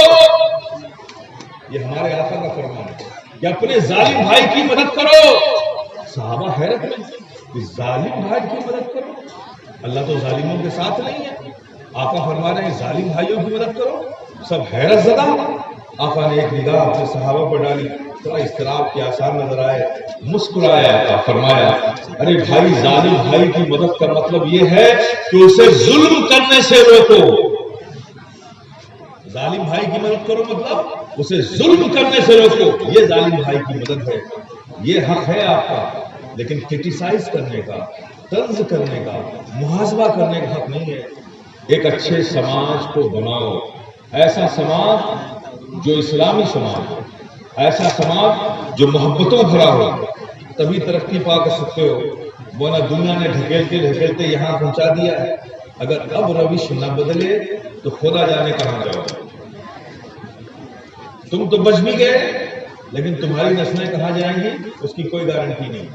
یہ ہمارے آقا کا فرمان ہے کہ اپنے ظالم بھائی کی مدد کرو۔ صحابہ حیرت میں کہ ظالم بھائی کی مدد کرو، اللہ تو ظالموں کے ساتھ نہیں ہے، آقا فرما رہے ہیں ظالم بھائیوں کی مدد کرو۔ سب حیرت زدہ۔ آقا نے ایک نگاہ اپنے صحابہ پر ڈالی، تھوڑا اضطراب کے آثار نظر آئے، مسکرایا، آقا فرمایا ارے بھائی، ظالم بھائی کی مدد کا مطلب یہ ہے کہ اسے ظلم کرنے سے روکو۔ ظالم بھائی کی مدد کرو مطلب اسے ظلم کرنے سے روکو، یہ ظالم بھائی کی مدد ہے۔ یہ حق ہے آپ کا، لیکن کرٹیسائز کرنے کا، طنز کرنے کا، محاسبہ کرنے کا حق نہیں ہے۔ ایک اچھے سماج کو بناؤ، ایسا سماج جو اسلامی سماج ہو، ایسا سماج جو محبتوں بھرا ہو، تبھی ترقی پا کر سکتے ہو۔ ورنہ دنیا نے ڈھکیلتے یہاں پہنچا دیا ہے۔ اگر اب روش نہ بدلے تو خدا جانے کہاں جاؤ۔ تم تو بچ بھی گئے، لیکن تمہاری نسلیں کہاں جائیں گی اس کی کوئی گارنٹی نہیں۔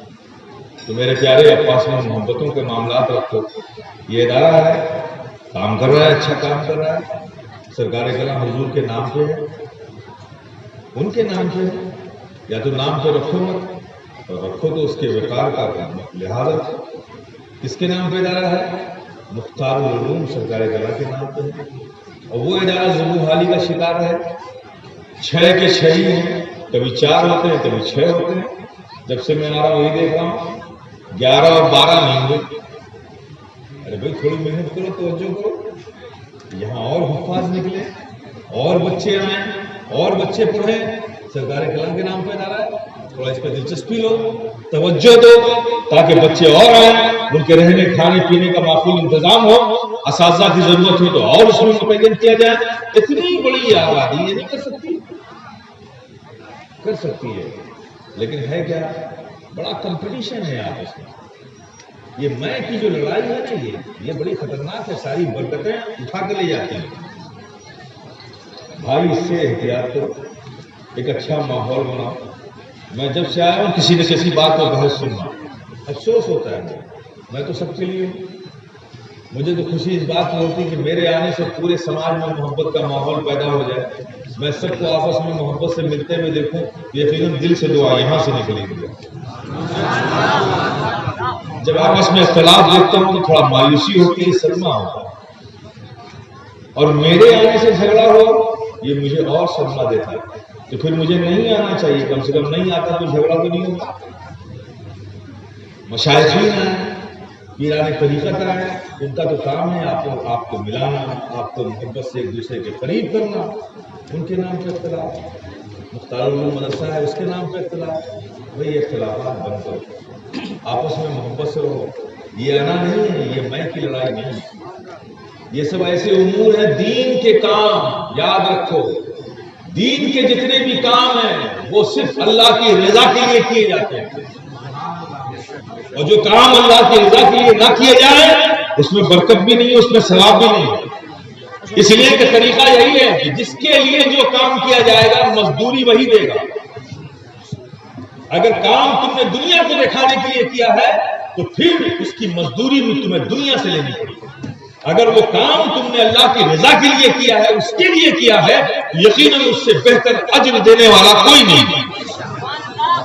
تو میرے پیارے آپس میں محبتوں کے معاملات رکھو۔ یہ ادارہ ہے، کام کر رہا ہے، اچھا کام کر رہا ہے، سرکار کرام حضور کے نام پہ ہے، ان کے نام پہ ہے، یا تو نام پہ رکھو مت، اور رکھو تو اس کے وقار کا لحاظ رکھو۔ کس کے نام پہ ادارہ ہے؟ مختار العلوم سرکار کرام کے نام پہ ہے، اور وہ ادارہ ضبو حالی کا شکار ہے۔ 6 کے 6 ہی ہیں، کبھی 4 ہوتے ہیں کبھی 6 ہوتے ہیں۔ جب سے میں آ رہا ہوں وہی دیکھ رہا ہوں 11 اور 12 نہیں ہوئے۔ ارے بھائی تھوڑی محنت کرو، توجہ کرو، یہاں اور حفاظ نکلے، اور بچے آئیں، اور بچے پڑھیں۔ سرکار کلام کے نام پہ ادارہ ہے، تھوڑا اس پہ دلچسپی لو، توجہ دو، تاکہ بچے اور آئیں، ان کے رہنے کھانے پینے کا معقول انتظام ہو، اساتذہ کی ضرورت ہو تو اور اس میں متعین کیا جائے۔ اتنی بڑی آبادی یہ نہیں کر سکتی، کر سکتی ہے، لیکن ہے کیا؟ بڑا کمپٹیشن ہے آپس میں۔ یہ میں کی جو لڑائی ہے نا، یہ بڑی خطرناک ہے، ساری برکتیں اٹھا کے لے جاتی ہیں۔ بھائی اس سے احتیاط کرو، ایک اچھا ماحول بناؤ۔ میں جب سے آیا ہوں کسی نہ کسی بات پر بحث سننا، افسوس ہوتا ہے، میں تو سب کے لیے ہوں۔ مجھے تو خوشی اس بات کی ہوتی کہ میرے آنے سے پورے سماج میں محبت کا ماحول پیدا ہو جائے، میں سب کو آپس میں محبت سے ملتے ہوئے دیکھوں، یقیناً دل سے دعا یہاں سے نکلے گی۔ جب آپس میں اختلاف دیکھتا ہوں تو تھوڑا مایوسی ہوتی ہے، صدمہ ہوتا ہے، اور میرے آنے سے جھگڑا ہو یہ مجھے اور صدمہ دیتا ہے، تو پھر مجھے نہیں آنا چاہیے، کم سے کم نہیں آتا تو جھگڑا تو نہیں ہوتا۔ مشائخین ہیں، پیران طریقت ہیں، ان کا تو کام ہے آپ کو ملانا، آپ کو محبت سے ایک دوسرے کے قریب کرنا، ان کے نام پہ اختلاف، مختار العلوم مدرسہ ہے اس کے نام پہ اختلاف، بھئی اختلافات بند کرو، آپس میں محبت سے رہو، یہ انا نہیں ہے، یہ میں کی لڑائی نہیں ہے، یہ سب ایسے امور ہیں دین کے کام، یاد رکھو دین کے جتنے بھی کام ہیں وہ صرف اللہ کی رضا کے لیے کیے جاتے ہیں، اور جو کام اللہ کی رضا کے لیے نہ کیے جائیں اس میں برکت بھی نہیں، اس میں ثواب بھی نہیں، اس لیے کہ طریقہ یہی ہے کہ جس کے لیے جو کام کیا جائے گا مزدوری وہی دے گا۔ اگر کام تم نے دنیا کو دکھانے کے لیے کیا ہے تو پھر اس کی مزدوری بھی تمہیں دنیا سے لینی پڑے گی، اگر وہ کام تم نے اللہ کی رضا کے لیے کیا ہے، اس کے لیے کیا ہے، یقیناً اس سے بہتر اجر دینے والا کوئی نہیں۔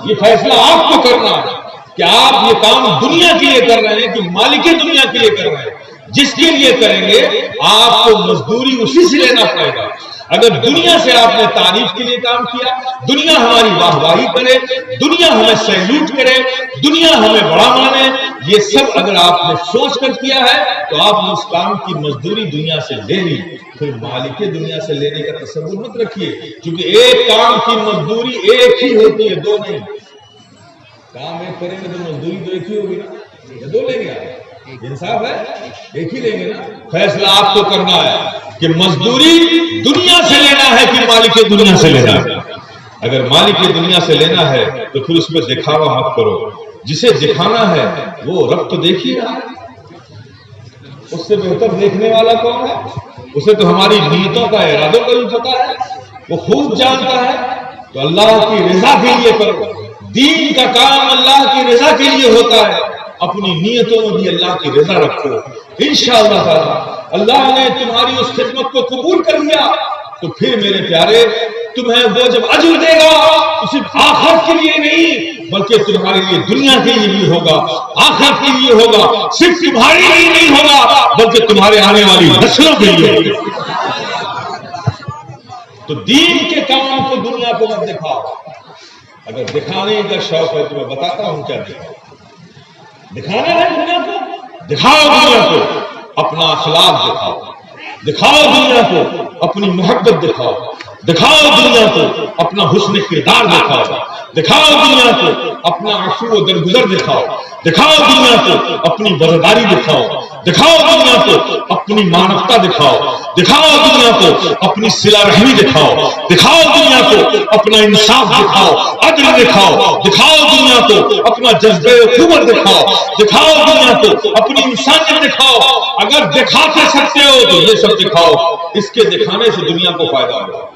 یہ فیصلہ آپ کو کرنا ہے کہ آپ یہ کام دنیا کے لیے کر رہے ہیں کہ مالک دنیا کے لیے کر رہے ہیں، جس کے لیے کریں گے آپ کو مزدوری اسی سے لینا پڑے گا۔ اگر دنیا سے آپ نے تعریف کے لیے کام کیا، دنیا ہماری واہ واہی کرے، دنیا ہمیں سیلوٹ کرے، دنیا ہمیں بڑا مانے، یہ سب اگر آپ نے سوچ کر کیا ہے تو آپ نے اس کام کی مزدوری دنیا سے لے لی، پھر مالک دنیا سے لینے کا تصور مت رکھیے، کیونکہ ایک کام کی مزدوری ایک ہی ہوتی ہے، دو نہیں۔ کام ایک کریں گے تو مزدوری تو ایک ہی ہوگی نا، یا دو لیں گے آپ؟ انصاف ہے، ایک ہی لیں گے نا۔ فیصلہ آپ کو کرنا ہے کہ مزدوری دنیا سے لینا ہے کہ مالک دنیا سے لینا ہے۔ اگر مالک دنیا سے لینا ہے تو پھر اس میں دکھاوا مت کرو، جسے دکھانا ہے وہ رب تو دیکھ ہی رہا ہے، اس سے بہتر دیکھنے والا کون ہے؟ اسے تو ہماری نیتوں کا ارادوں کا بھی پتا ہے، وہ خوب جانتا ہے۔ تو اللہ کی رضا کے لیے کرو، دین کا کام اللہ کی رضا کے لیے ہوتا ہے، اپنی نیتوں میں بھی اللہ کی رضا رکھو، انشاءاللہ تعالی اللہ نے تمہاری اس خدمت کو قبول کر لیا تو پھر میرے پیارے تمہیں وہ جب اجر دے گا تو صرف آخرت کے لیے نہیں بلکہ تمہارے لیے دنیا کے لیے بھی ہوگا، آخرت کے لیے ہوگا، صرف تمہارے لیے نہیں ہوگا بلکہ تمہارے آنے والی نسلوں کے لیے ہوگا۔ تو دین کے کام کو دنیا کو مت دکھاؤ، اگر دکھانے کا شوق ہے تو میں بتاتا ہوں کیا دکھانا ہے دنیا کو، دکھاؤ دنیا کو اپنا اخلاق دکھاؤ، دکھاؤ دنیا کو اپنی محبت دکھاؤ، دکھاؤ دنیا کو اپنا حسن کردار دکھاؤ، دکھاؤ دنیا کو اپنا عفو و درگزر دکھاؤ، دکھاؤ دنیا کو اپنی وفاداری دکھاؤ، دکھاؤ دنیا کو اپنی مانوتا دکھاؤ، دکھاؤ دنیا کو اپنی صلہ رحمی دکھاؤ، دکھاؤ دنیا کو اپنا انصاف دکھاؤ، عدل دکھاؤ، دکھاؤ دنیا کو اپنا جذبہ اخوت دکھاؤ، دکھاؤ دنیا کو اپنی انسانیت دکھاؤ۔ اگر دکھا کے سکتے ہو تو یہ سب دکھاؤ، اس کے دکھانے سے دنیا کو فائدہ ہوگا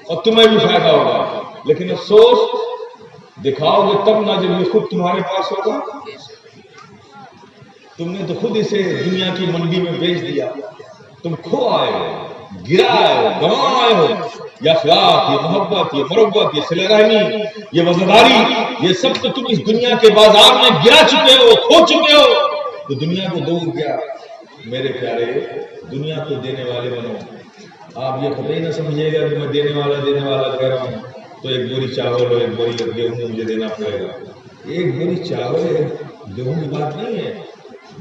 اور تمہیں بھی فائدہ ہوگا، لیکن افسوس دکھاؤ گے تب نہ جب یہ خود تمہارے پاس ہوگا۔ تم نے تو خود اسے دنیا کی منڈی میں بیچ دیا، تم کھو آئے ہو، گرا آئے ہو، گنوا آئے ہو، یہ اخلاق، یہ محبت، یہ مربت، یہ صلہ رحمی، یہ وفاداری، یہ سب تو تم اس دنیا کے بازار میں گرا چکے ہو، کھو چکے ہو، تو دنیا کو دو کیا؟ میرے پیارے دنیا کو دینے والے بنو۔ آپ یہ کبھی نہ سمجھے گا کہ میں دینے والا کہہ رہا ہوں تو ایک بوری چاول اور ایک بوری گیہوں مجھے دینا پڑے گا۔ ایک بوری چاول گیہوں کی بات نہیں ہے،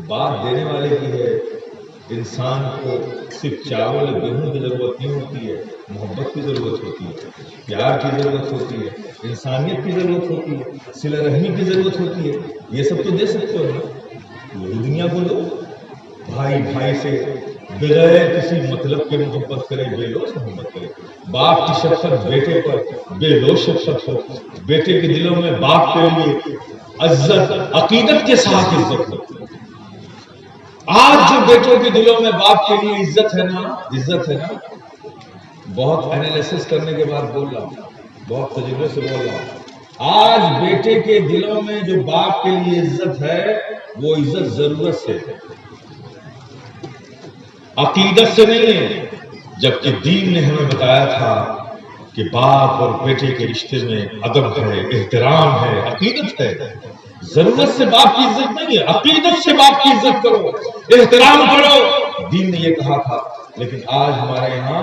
بات دینے والے کی ہے۔ انسان کو صرف چاول اور گیہوں کی ضرورت نہیں ہوتی ہے، محبت کی ضرورت ہوتی ہے، پیار کی ضرورت ہوتی ہے، انسانیت کی ضرورت ہوتی ہے، صلہ رحمی کی ضرورت ہوتی ہے۔ یہ سب تو دے سکتے ہو نا، یہی دنیا کو دو۔ بھائی بھائی سے بغیر کسی مطلب کے محبت کرے، بے لوث محبت کرے۔ باپ کی شفقت بیٹے پر بے لوث شفقت ہو، بیٹے کے دلوں میں باپ کے لیے عزت، عقیدت کے ساتھ عزت ہو۔ آج جو بیٹوں کے دلوں میں باپ کے لیے عزت ہے نا، بہت انالیسس کرنے کے بعد بول رہا ہوں، بہت تجربے سے بول رہا ہوں، آج بیٹے کے دلوں میں جو باپ کے لیے عزت ہے وہ عزت ضرورت سے ہے، عقیدت سے نہیں ہے۔ جبکہ دین نے ہمیں بتایا تھا کہ باپ اور بیٹے کے رشتے میں ادب ہے، احترام ہے، عقیدت ہے۔ ضرورت سے باپ کی عزت نہیں ہے، عقیدت سے باپ کی عزت کرو، احترام کرو، دین نے یہ کہا تھا۔ لیکن آج ہمارے یہاں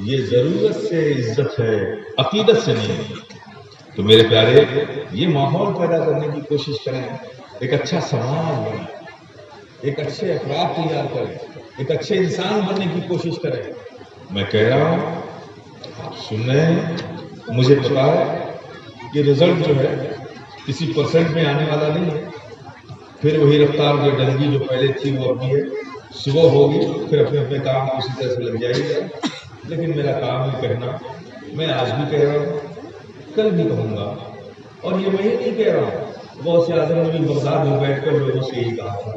یہ ضرورت سے عزت ہے، عقیدت سے نہیں۔ تو میرے پیارے، یہ ماحول پیدا کرنے کی کوشش کریں، ایک اچھا سماج بنائیں، ایک اچھے افراد تیار کریں، ایک اچھے انسان بننے کی کوشش کریں۔ میں کہہ رہا ہوں، آپ سن رہے ہیں، مجھے پتا ہے کہ رزلٹ جو ہے کسی پرسنٹ میں آنے والا نہیں ہے، پھر وہی رفتار جو ڈنگی جو پہلے تھی وہ ابھی ہے، صبح ہوگی پھر اپنے اپنے کام اسی طرح سے لگ جائے گا۔ لیکن میرا کام ہے کہنا، میں آج بھی کہہ رہا ہوں، کل بھی کہوں گا، اور یہ میں ہی نہیں کہہ رہا ہوں، غوث اعظم نے بھی بغداد میں بیٹھ کر لوگوں سے یہی کہا تھا،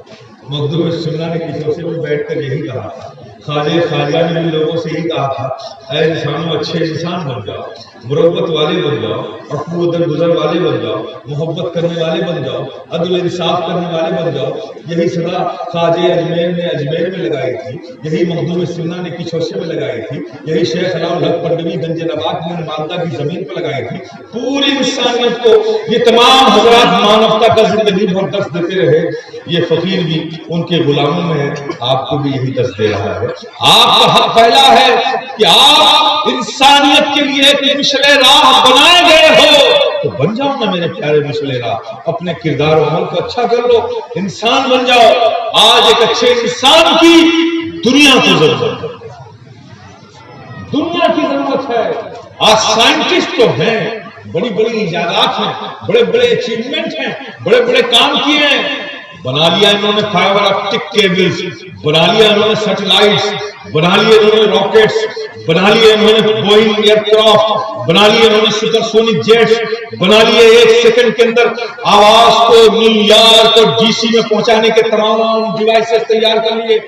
مخدوم سمنا نے کسی سے بھی بیٹھ کر یہی کہا تھا، خواجہ نے بھی لوگوں سے یہی کہا تھا، اے انسانوں اچھے انسان بن جاؤ، مروت والے بن جاؤ، عفو درگزر والے بن جاؤ، محبت کرنے والے بن جاؤ، عدل انصاف کرنے والے بن جاؤ۔ یہی صدا خواجہ اجمیر میں لگائی تھی، یہی مخدوم سمنا نے کچھوسے میں لگائی تھی، یہی شیخ علام الحق پنڈوی گنج نبات میں مالدہ کی زمین پر لگائی تھی۔ پوری انسانیت کو یہ تمام حضرات مانوتا کا زندگی بھر درس دیتے رہے۔ یہ فقیر بھی ان کے غلاموں میں ہے، آپ کو بھی یہی درس دے رہا ہے۔ آپ کا حق پہلا ہے کہ آپ انسانیت کے لیے ایک مشعل راہ بنائے گئے ہو تو بن جاؤ نا میرے پیارے مشعل راہ، اپنے کردار و عمل کو اچھا کر لو، انسان بن جاؤ۔ آج ایک اچھے انسان کی دنیا کی ضرورت ہے، دنیا کی ضرورت ہے۔ آج سائنٹسٹ تو ہیں، بڑی بڑی ایجادات ہیں، بڑے بڑے اچیومنٹ ہیں، بڑے بڑے کام کیے ہیں، بنا لیا انہوں نے فائبر آپٹک کیبلز، بنا لیا انہوں نے سیٹلائٹس، بنا لیے انہوں نے راکٹس، بنا لیے انہوں نے بوئنگ ایئر کرافٹ، بنا لیے انہوں نے سپر سونک جیٹس، بنا لیے ایک سیکنڈ کے اندر آواز کو نیو یارک اور ڈی سی میں پہنچانے کے تمام ڈیوائسز تیار کر لیے۔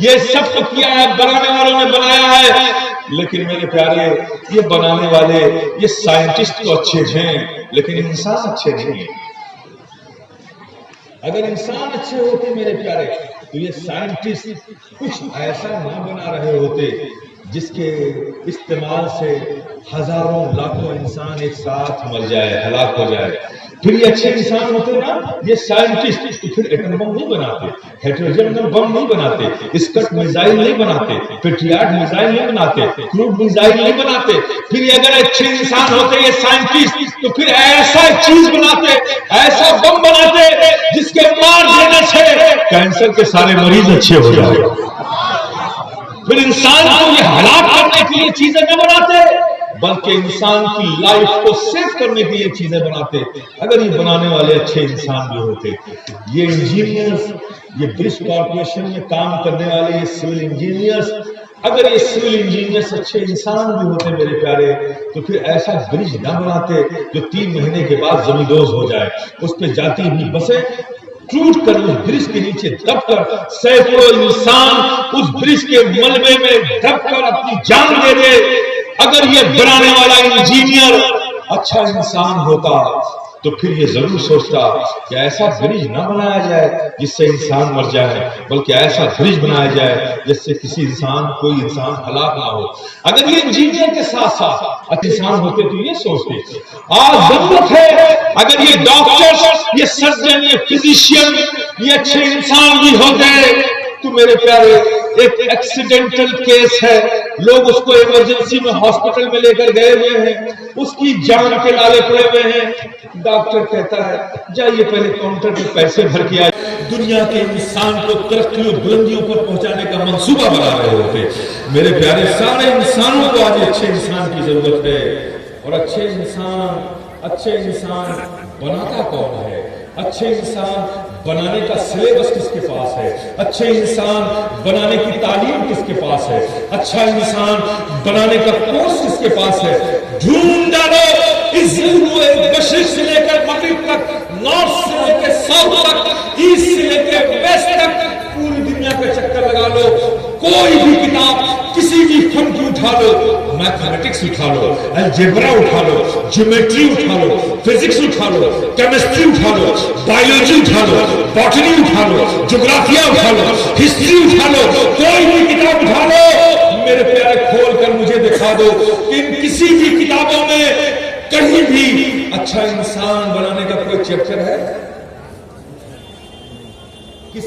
یہ سب تو کیا ہے، بنانے والوں نے بنایا ہے۔ لیکن میرے پیارے، یہ بنانے والے، یہ سائنٹسٹ تو اچھے ہیں لیکن انسان اچھے نہیں ہیں۔ اگر انسان اچھے ہوتے میرے پیارے تو یہ سائنٹسٹ کچھ ایسا نہ بنا رہے ہوتے جس کے استعمال سے ہزاروں لاکھوں انسان ایک ساتھ مر جائے، ہلاک ہو جائے۔ پھر یہ اچھے انسان ہوتے نا، یہ سائنٹسٹ تو پھر ایٹم بم نہیں بناتے، ہائیڈروجن بم نہیں بناتے، اسکٹ میزائل نہیں بناتے، پیٹریاٹ میزائل نہیں بناتے، کروز میزائل نہیں بناتے۔ پھر یہ اگر اچھے انسان ہوتے یہ سائنٹسٹ تو پھر ایسا چیز بناتے، ایسا بم بناتے جس کے مار دینے سے کینسر کے سارے مریض اچھے ہو جائے۔ پھر انسان کو یہ ہلاک کرنے کے لیے چیزیں نہ بناتے بلکہ انسان کی لائف کو سیو کرنے کے لیے چیزیں بناتے۔ اگر یہ بنانے والے اچھے انسان بھی ہوتے، یہ انجینئرز، یہ برج کارپوریشن میں کام کرنے والے یہ سول انجینئرز، اگر یہ سول انجینئرز اچھے انسان بھی ہوتے میرے پیارے تو پھر ایسا برج نہ بناتے جو 3 مہینے کے بعد زمیندوز ہو جائے، اس پہ جاتی بھی بسیں ٹوٹ کر اس برج کے نیچے دب کر سینکڑوں انسان اس برج کے ملبے میں دب کر اپنی جان دے دے۔ اگر یہ بنانے والا انجینئر اچھا انسان ہوتا تو پھر یہ ضرور سوچتا کہ ایسا برج نہ بنایا جائے جس سے انسان مر جائے، بلکہ ایسا برج بنایا جائے جس سے کوئی انسان ہلاک نہ ہو۔ اگر یہ انجینئر کے ساتھ ساتھ اچھے انسان ہوتے تو یہ سوچتے۔ آج ضرورت ہے اگر یہ ڈاکٹر، یہ سرجن، یہ فزیشین، یہ اچھے انسان بھی ہوتے تو میرے پیارے ایک ایکسیڈنٹل کیس ہے، لوگ اس کو ایمرجنسی میں ہاسپٹل میں لے کر گئے ہوئے ہیں، اس کی جان کے لالے پڑے ہوئے ہیں، ڈاکٹر کہتا ہے جائیے پہلے کاؤنٹر پہ پیسے بھر کے آئے۔ دنیا کے انسان کو ترقی اور بلندیوں پر پہنچانے کا منصوبہ بنا رہے ہوتے۔ میرے پیارے، سارے انسانوں کو آج اچھے انسان کی ضرورت ہے، اور اچھے انسان بناتا کون ہے؟ اچھے انسان بنانے کا سلیبس کس کے پاس ہے؟ اچھے انسان بنانے کی تعلیم کس کے پاس ہے؟ اچھا انسان بنانے کا کورس کس کے پاس ہے؟ ڈھونڈ ڈالو اس مشرق سے لے کر مغرب تک، نارتھ سے لے کے ساؤتھ تک، ایسٹ سے لے کے ویسٹ تک، پوری دنیا کا چکر لگا لو، کوئی بھی کتاب کسی بھی فن کی اٹھا لو، میتھمیٹکس اٹھا لو، الجبرا اٹھا لو، جیومیٹری اٹھا لو، فزکس اٹھا لو، کیمسٹری اٹھا لو، بایولوجی اٹھا لو، باٹنی اٹھا لو، جغرافیہ اٹھا لو، ہسٹری اٹھا لو، کوئی بھی کتاب اٹھا لو، میرے پیارے کھول کر مجھے دکھا دو کہ ان کسی بھی کتابوں میں کہیں بھی اچھا انسان بنانے کا کوئی چیپٹر ہے؟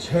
6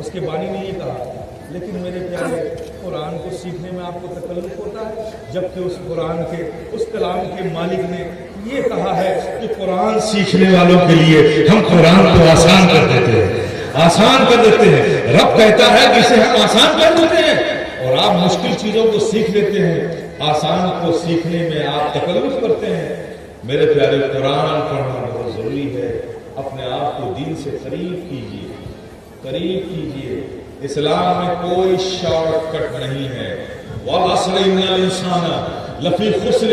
اس کے بانی نے یہ کہا. لیکن میرے پیارے قرآن کو سیکھنے میں آپ کو تکلف ہوتا ہے، جبکہ اس قرآن کے اس کلام کے مالک نے یہ کہا ہے کہ قرآن سیکھنے والوں کے لیے ہم قرآن کو آسان کر دیتے ہیں، آسان کر دیتے ہیں. رب کہتا ہے کہ اسے ہم آسان کر دیتے ہیں اور آپ مشکل چیزوں کو سیکھ لیتے ہیں. آسان کو سیکھنے میں آپ تکلف کرتے ہیں. میرے پیارے قرآن پڑھنا بہت ضروری ہے. اپنے آپ کو دین سے قریب کیجیے، قریب کیجیے. اسلام میں کوئی شارٹ کٹ نہیں ہے. وَالْعَصْرِ إِنَّ الْإِنسَانَ لَفِي خُسْرٍ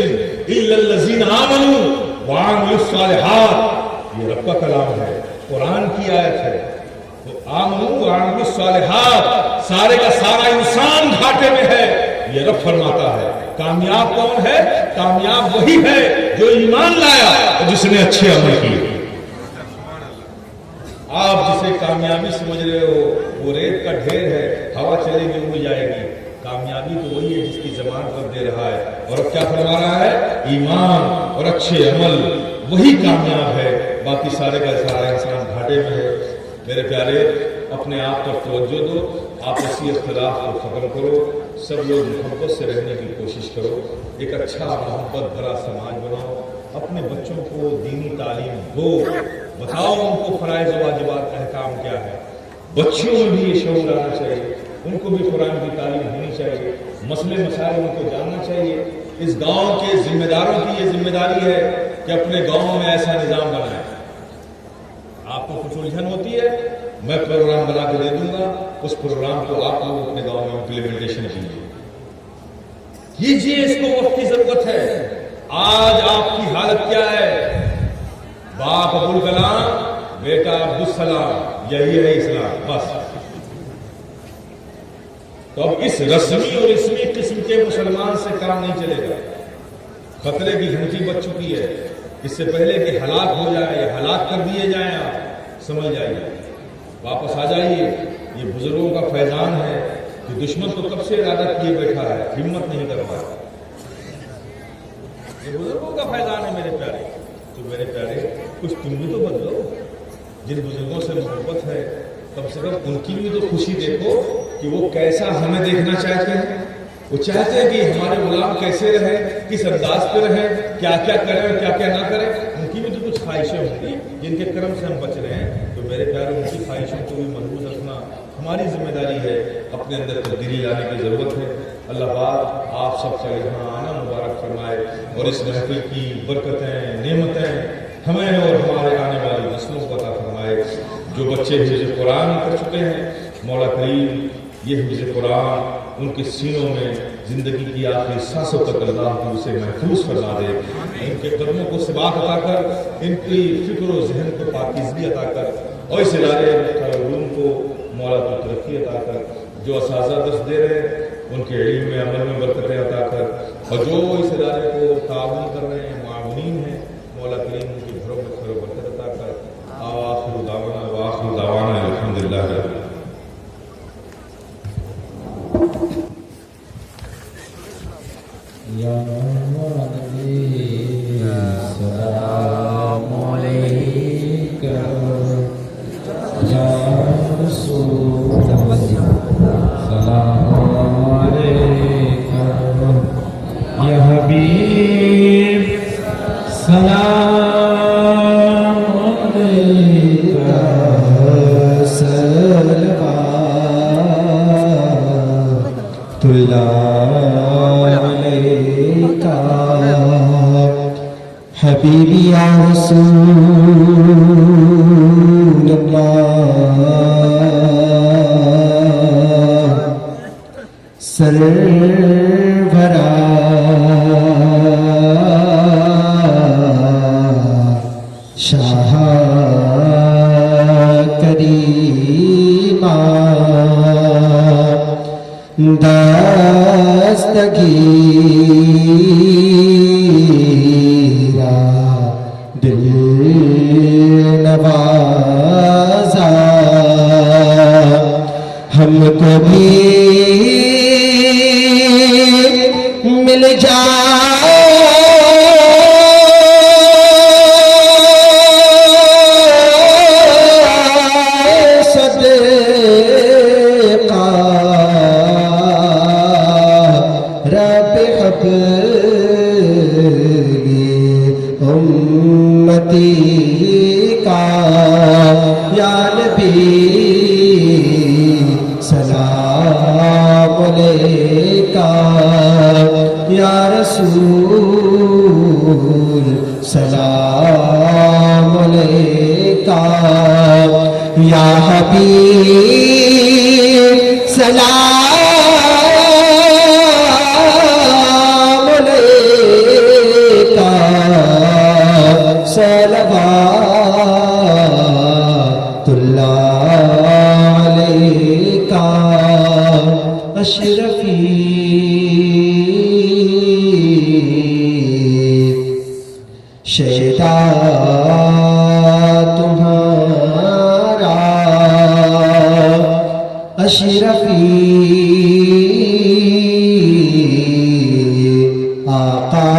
إِلَّا الَّذِينَ آمَنُوا وَعَمِلُوا الصَّالِحَاتِ. یہ رب کا کلام ہے، قرآن کی آیت ہے. تو آمنوا وعملوا الصالحات، سارے کا سارا انسان گھاٹے میں ہے، یہ رب فرماتا ہے. کامیاب کون ہے؟ کامیاب وہی ہے جو ایمان لایا اور جس نے اچھے عمل کیے. آپ جسے کامیابی سمجھ رہے ہو وہ ریت کا ڈھیر ہے، ہوا چلے گی اڑ جائے گی. کامیابی تو وہی ہے جس کی زبان پر دے رہا ہے. اور اب کیا فرما رہا ہے؟ ایمان اور اچھے عمل، وہی کامیاب ہے. باقی سارے کا سارا انسان گھاٹے میں ہے. میرے پیارے اپنے آپ پر توجہ دو، آپسی اختلاف کو ختم کرو، سب لوگ محبت سے رہنے کی کوشش کرو، ایک اچھا محبت بھرا سماج بناؤ. اپنے بچوں کو دینی تعلیم دو، بتاؤ ان کو فرائض و واجبات احکام کیا ہے. بچوں میں بھی یہ شعور آنا چاہیے، ان کو بھی قرآن کی تعلیم ہونی چاہیے، مسئلے مسائل ان کو جاننا چاہیے. اس گاؤں کے ذمہ داروں کی یہ ذمہ داری ہے کہ اپنے گاؤں میں ایسا نظام بنائیں. آپ کو کچھ الجھن ہوتی ہے، میں پروگرام بنا کے دے دوں گا، اس پروگرام کو آپ لوگ اپنے گاؤں میں امپلیمنٹیشن کیجیے. اس کو وقت کی ضرورت ہے. آج آپ کی حالت کیا ہے؟ باپ ابوالکلام، بیٹا عبدالسلام، یہی ہے اسلام بس. تو اب اس رسمی اور اسمی قسم کے مسلمان سے کام نہیں چلے گا. خطرے کی گھنٹی بج چکی ہے. اس سے پہلے کہ ہلاک ہو جائے یا ہلاک کر دیے جائیں، آپ سمجھ جائیے، واپس آ جائیے. یہ بزرگوں کا فیضان ہے کہ دشمن تو کب سے ارادہ کیے بیٹھا ہے، ہمت نہیں کر پا رہا. یہ بزرگوں کا فیضان ہے میرے پیارے. تو میرے پیارے کچھ تم بھی تو بدلو. جن بزرگوں سے محبت ہے کم سے کم ان کی بھی تو خوشی دیکھو کہ وہ کیسا ہمیں دیکھنا چاہتے ہیں. وہ چاہتے ہیں کہ ہمارے غلام کیسے رہے، کس انداز پہ رہے، کیا کیا کریں کیا کیا نہ کریں. ان کی بھی تو کچھ خواہشیں ہوں گی جن کے کرم سے ہم بچ رہے ہیں. تو میرے پیارے ان کی خواہشوں کو بھی محفوظ رکھنا ہماری ذمہ داری ہے. اپنے اندر تبدیلی لانے کی ضرورت ہے. اللہ پاک آپ سب کا یہاں آنا مبارک فرمائے اور اس محفل کی برکتیں نعمتیں ہمیں اور ہمارے آنے والی نسلوں کو عطا فرمائے. جو بچے حفظ قرآن کر چکے ہیں، مولا کریم یہ حفظ قرآن ان کے سینوں میں زندگی کی آخری سانسوں تک اللہ کی اسے محفوظ فرما دے. ان کے قدموں کو ثبات عطا کر، ان کی فکر و ذہن کو پاکیزگی عطا کر، اور اس ادارے علوم کو مولا تو ترقی عطا کر. جو اساتذہ درس دے رہے ہیں ان کے علم میں عمل میں برکتیں عطا کر، اور جو اس ادارے کو تعاون کر رہے ہیں، معاونین ہیں، مولا کریم ان کے گھروں میں خیر و برکت عطا کر. آخر دعوانا الحمدللہ رب العالمین. یا نبی السلام علیکم، یا رسول سلام علیکم، یا حبیب سلام علیکم، صلوات اللہ علیکہ حبیبی یا رسول اللہ، سرورا شاہ کریمہ دستگیرہ دل نوازا، ہم کو بھی مل جائے صدقے اب یہ امتی کا یا نبی سلام علیکہ یا رسول سلام علیکہ یا حبیب سلام علیکہ صلوات اللہ علیکہ اشرفی شیدا تمہارا اشرفی آقا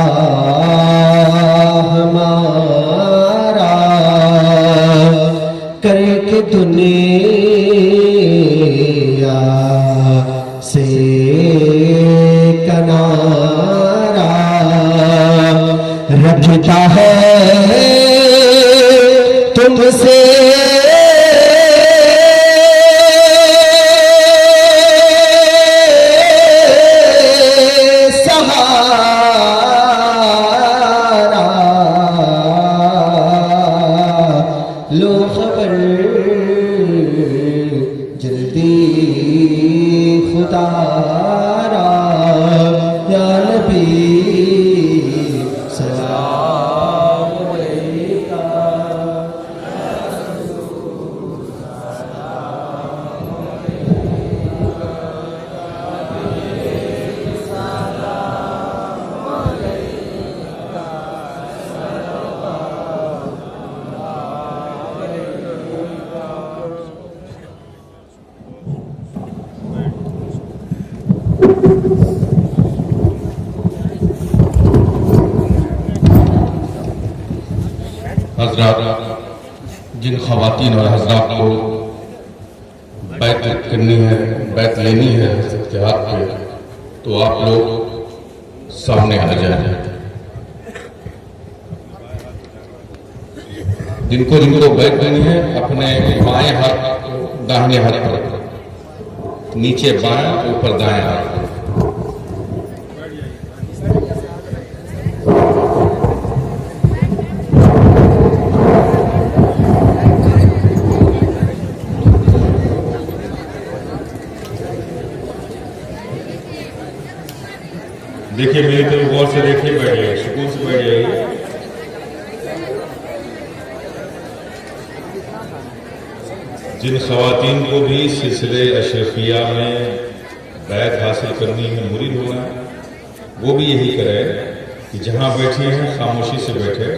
ہمارا کر کے دنیا سے کنارہ رکھتا ہے تم سے سہارا لو خبر جلدی خدا را یا نبی سلام علیکہ حضرات، جن خواتین اور حضرات کو بیعت کرنی ہے، بیعت لینی ہے اتحاد پہ، تو آپ لوگ سامنے آ جائیں۔ جن کو بیعت لینی ہے اپنے بائیں ہاتھ داہنے ہاتھ پر، نیچے بائیں اوپر دائیں ہاتھ پر۔ دیکھیے میری طرف غور سے دیکھیے، بیٹھ جائیے، سکون سے بیٹھ جائیے۔ جن خواتین کو بھی سلسلے اشرفیہ میں بیعت حاصل کرنی ہے، مرید ہونا ہے، وہ بھی یہی کرے کہ جہاں بیٹھی ہیں خاموشی سے بیٹھے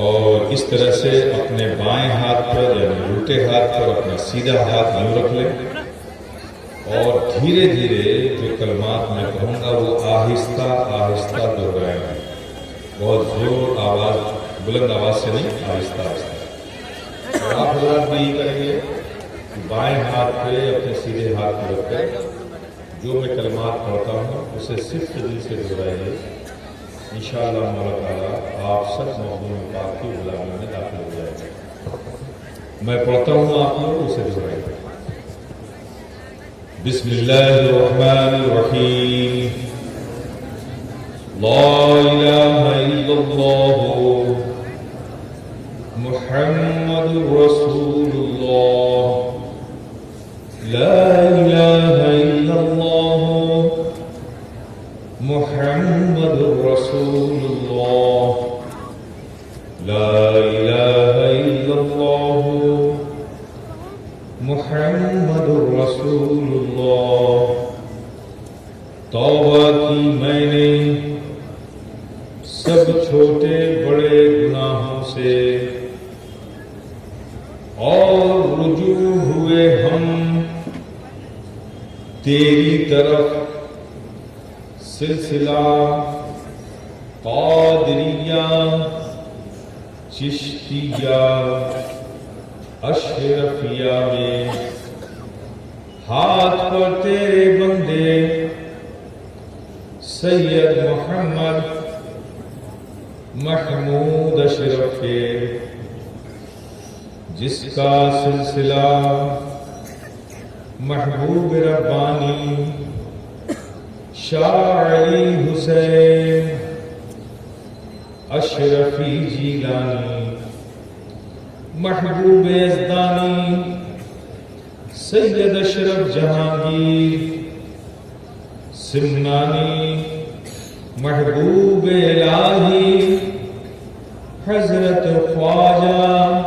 اور اس طرح سے اپنے بائیں ہاتھ پر یعنی الٹے ہاتھ پر اپنا سیدھا ہاتھ یوں رکھ لیں اور دھیرے دھیرے جو کلمات میں کہوں گا وہ آہستہ آہستہ دہرائیں گے، بہت زور آواز بلند آواز سے نہیں، آہستہ آہستہ۔ اور آپ حضرات بھی یہی کریں گے کہ بائیں ہاتھ پہ اپنے سیدھے ہاتھ پہ رکھ کر جو میں کلمات پڑھتا ہوں اسے صرف دل سے دہرائیے۔ انشاءاللہ مولا تعالیٰ آپ سب مخدوم پاک کی غلامی میں داخل ہو جائیں گے۔ میں پڑھتا ہوں، آپ لوگ اسے دہرائیے۔ بسم اللہ الرحمن الرحیم، لا الہ الا اللہ محمد رسول اللہ، لا الہ الا اللہ محمد رسول اللہ، لا الہ الا اللہ محمد رسول اللہ۔ توبہ کی میں نے سب چھوٹے بڑے گناہوں سے، اور رجوع ہوئے ہم تیری طرف، سلسلہ قادریہ چشتیہ اشرفیہ میں ہاتھ پر تیرے بندے سید محمد محمود اشرف کے جس کا سلسلہ محبوب ربانی شاعری حسین اشرفی جیلانی محبوب یزدانی سید اشرف جہانگیر سمنانی محبوب الہی حضرت خواجہ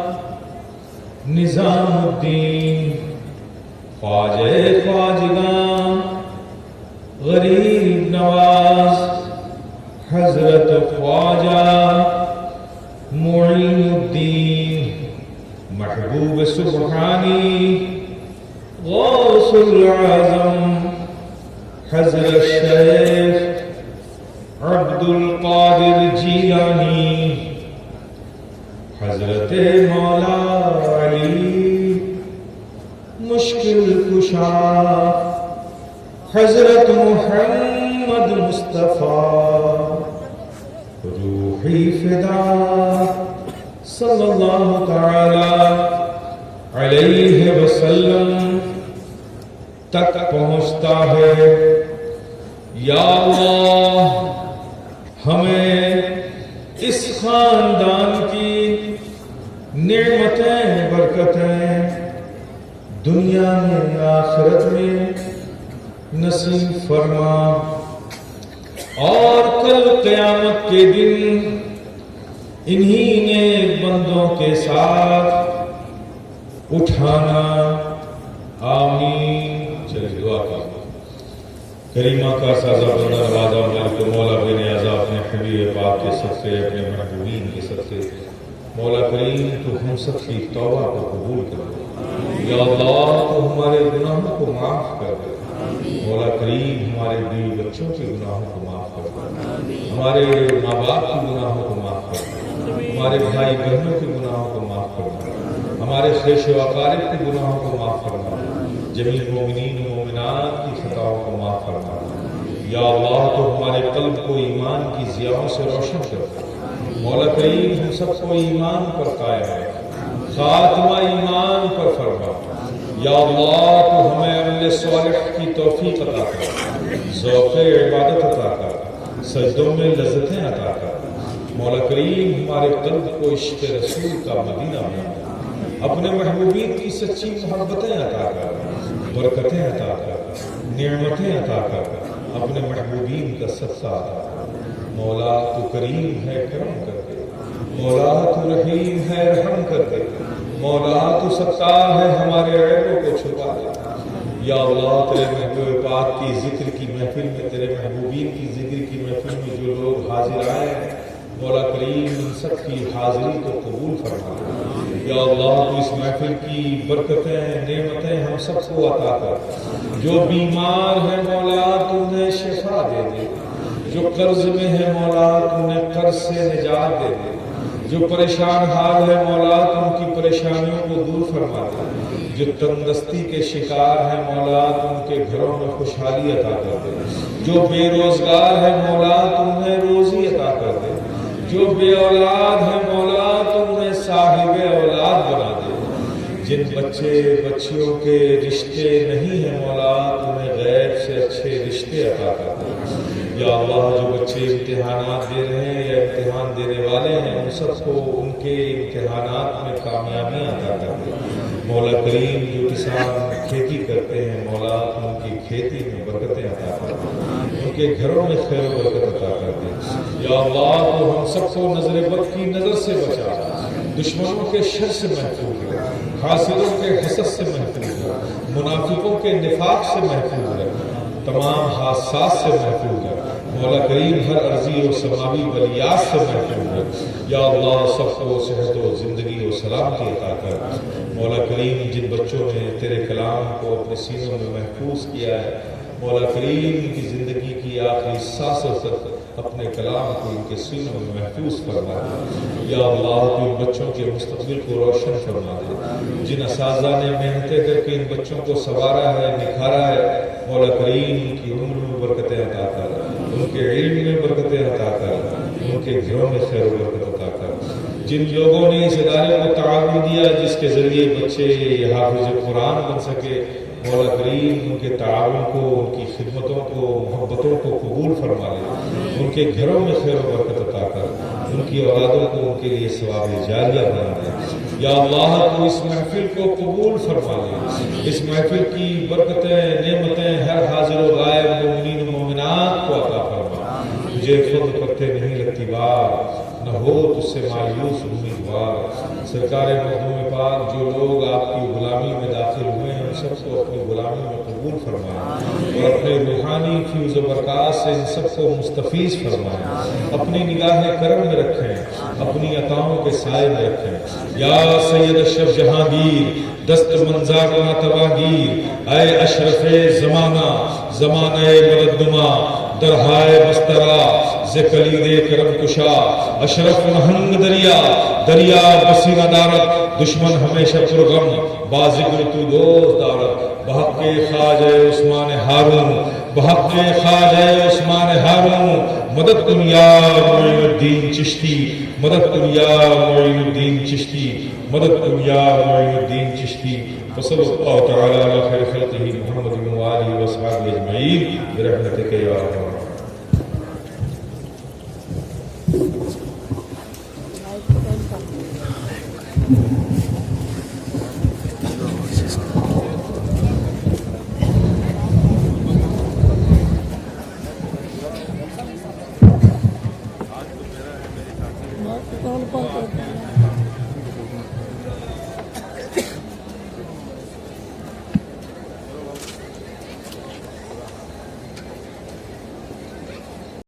نظام الدین خواجہ خواجگاں غریب نواز حضرت خواجہ معین الدین محبوب سبحانی غوث العظم حضرت شیخ عبد القادر جیلانی حضرت مولا علی مشکل کشا حضرت محمد مصطفیٰ روحی فدا صلی اللہ تعالی علیہ وسلم تک پہنچتا ہے۔ یا اللہ ہمیں اس خاندان کی نعمتیں برکتیں دنیا میں آخرت میں نصیب فرما، اور کل قیامت کے دن انہی نیک بندوں کے ساتھ اٹھانا، آمین۔ چلیے دعا کریں۔ کریمہ کا سازہ بندہ نوازا مالک مولا بے نیازا اپنے حبیب پاک کے صدقے اپنے محبوبین کے صدقے مولا کریم تو ہم سب کی توبہ کو قبول کر دے۔ یا اللہ تو ہمارے گناہوں کو معاف کر دے۔ مولا کریم ہمارے بیوی بچوں کے گناہوں کو معاف کر دے، ہمارے ماں باپ کے گناہوں کو معاف کر دے، ہمارے بھائی بہنوں کے گناہوں کو معاف کر دے، ہمارے خیش و اقارب کے گناہوں کو معاف فرما، جمیع مومنین و مومنات کی خطاؤں کو معاف فرما۔ یا اللہ تو ہمارے قلب کو ایمان کی ضیاؤں سے روشن کر دے۔ مولا کریم ہم سب کو ایمان پر قائم ہے، خاتمہ ایمان پر فرما۔ یا اللہ تو ہمیں عمل صالح کی توفیق عطا کر، ذوق عبادت عطا کر، سجدوں میں لذتیں عطا کر۔ مولا کریم ہمارے قلب کو عشق رسول کا مدینہ بنا، اپنے محبوبین کی سچی محبتیں عطا کر، برکتیں عطا کر، نعمتیں عطا کر، اپنے محبوبین کا صدقہ عطا کر۔ مولا تو کریم ہے کرم کر دے، مولا تو رحیم ہے رحم کر دے، مولا تو ستار ہے ہمارے عیبوں کو چھپا دے۔ یا اللہ تیرے محبوب پاک کی ذکر کی محفل میں، تیرے محبوبین کی ذکر کی محفل میں جو لوگ حاضر آئے ہیں مولا کریم ان سب کی حاضری کو قبول فرما۔ یا اللہ تو اس محفل کی برکتیں نعمتیں ہم سب کو عطا کر۔ جو بیمار ہے مولا تو انہیں شفا دے دے، جو قرض میں ہے مولا تو انہیں قرض سے نجات دے دے، جو پریشان حال ہے مولا تو ان کی پریشانیوں کو دور فرما دے، جو تندرستی کے شکار ہیں مولا تو ان کے گھروں میں خوشحالی عطا کر دے، جو بے روزگار ہے مولا تو انہیں روزی عطا کر دے، جو بے اولاد ہے مولا تو انہیں صاحب اولاد بنا دے، جن بچے بچیوں کے رشتے نہیں ہیں مولا تو انہیں غیب سے اچھے رشتے عطا کر دے۔ یا اللہ جو بچے امتحانات دے رہے ہیں یا امتحان دینے والے ہیں ان سب کو ان کے امتحانات میں کامیابیاں عطا کر دے۔ مولا کریم جو کسان کھیتی کرتے ہیں مولا ان کی کھیتی میں برکتیں عطا کر دے، ان کے گھروں میں خیر و برکت عطا کر دے۔ یا اللہ تو ہم سب کو نظر بد کی نظر سے بچا، دشمنوں کے شر سے محفوظ رکھ، حاسدوں کے حسد سے محفوظ رکھ، منافقوں کے نفاق سے محفوظ رکھ، تمام حادثات سے محفوظ رکھ۔ مولا کریم ہر عرضی و سماوی بلیات سے محفوظ رکھ۔ یا اللہ سب کو صحت و زندگی و سلامتی عطا کر۔ مولا کریم جن بچوں نے تیرے کلام کو اپنے سینوں میں محفوظ کیا ہے مولا کریم کی زندگی کی آخری سانسوں تک اپنے کلام کو ان کے سینوں میں محفوظ فرما دے۔ یا اللہ تو ان بچوں کے مستقبل کو روشن فرما دے، جن اساتذہ نے محنتیں کر کے ان بچوں کو سنوارا ہے نکھارا ہے مولا کریم ان کی عمر میں برکتیں عطا کر، ان کے کے علم میں برکتیں عطا کر، ان کے گھروں میں خیر و برکت عطا کر۔ جن لوگوں نے اس ادارے کو تعاون دیا جس کے ذریعے بچے حافظ قرآن بن سکے، مولا کریم ان کے تعاون کو، ان کی خدمتوں کو، محبتوں کو قبول فرما لے، ان کے گھروں میں خیر و برکت عطا کر، ان کی اولادوں کو ان کے لیے ثواب جاریہ بنا دے۔ یا اللہ تو اس محفل کو قبول فرما لے، اس محفل کی برکتیں، نعمتیں ہر حاضر و غائب مومنین و مومنات کو عطا فرما۔ تجھے خود پتے نہیں لگتی بار، نہ ہو تجھ سے مایوس امیدوار۔ سرکار مخدوم پاک جو لوگ آپ کی غلامی میں داخل ہوئے ہیں ان سب کو اپنی غلامی میں قبول فرمائیں، اور اپنے روحانی فیوز و برکات سے ان سب کو مستفیض فرمائیں، اپنی نگاہ کرم میں رکھیں، اپنی عطاؤں کے سائے میں رکھیں۔ یا سید اشرف جہانگیر، دست منظر ناتواگیر، اے اشرف زمانہ، زمانہ مردما، درہائے بسترا ز کلید کرم کشا، اشرف نہنگ دریا، دریا بسیرہ دارت، دشمن ہمیشہ پرغم، بازگر تو دوست دارت، بحق خواجہ عثمان ہارون، بحق خواجہ عثمان ہارون، مدد کن یا معین الدین چشتی، مدد کن یا معین الدین چشتی، مدد کن یا معین الدین چشتی۔ وصلی اللہ تعالی علی خیر خلقہ محمد و آلہ و صحبہ اجمعین برحمتک یا ارحم الراحمین۔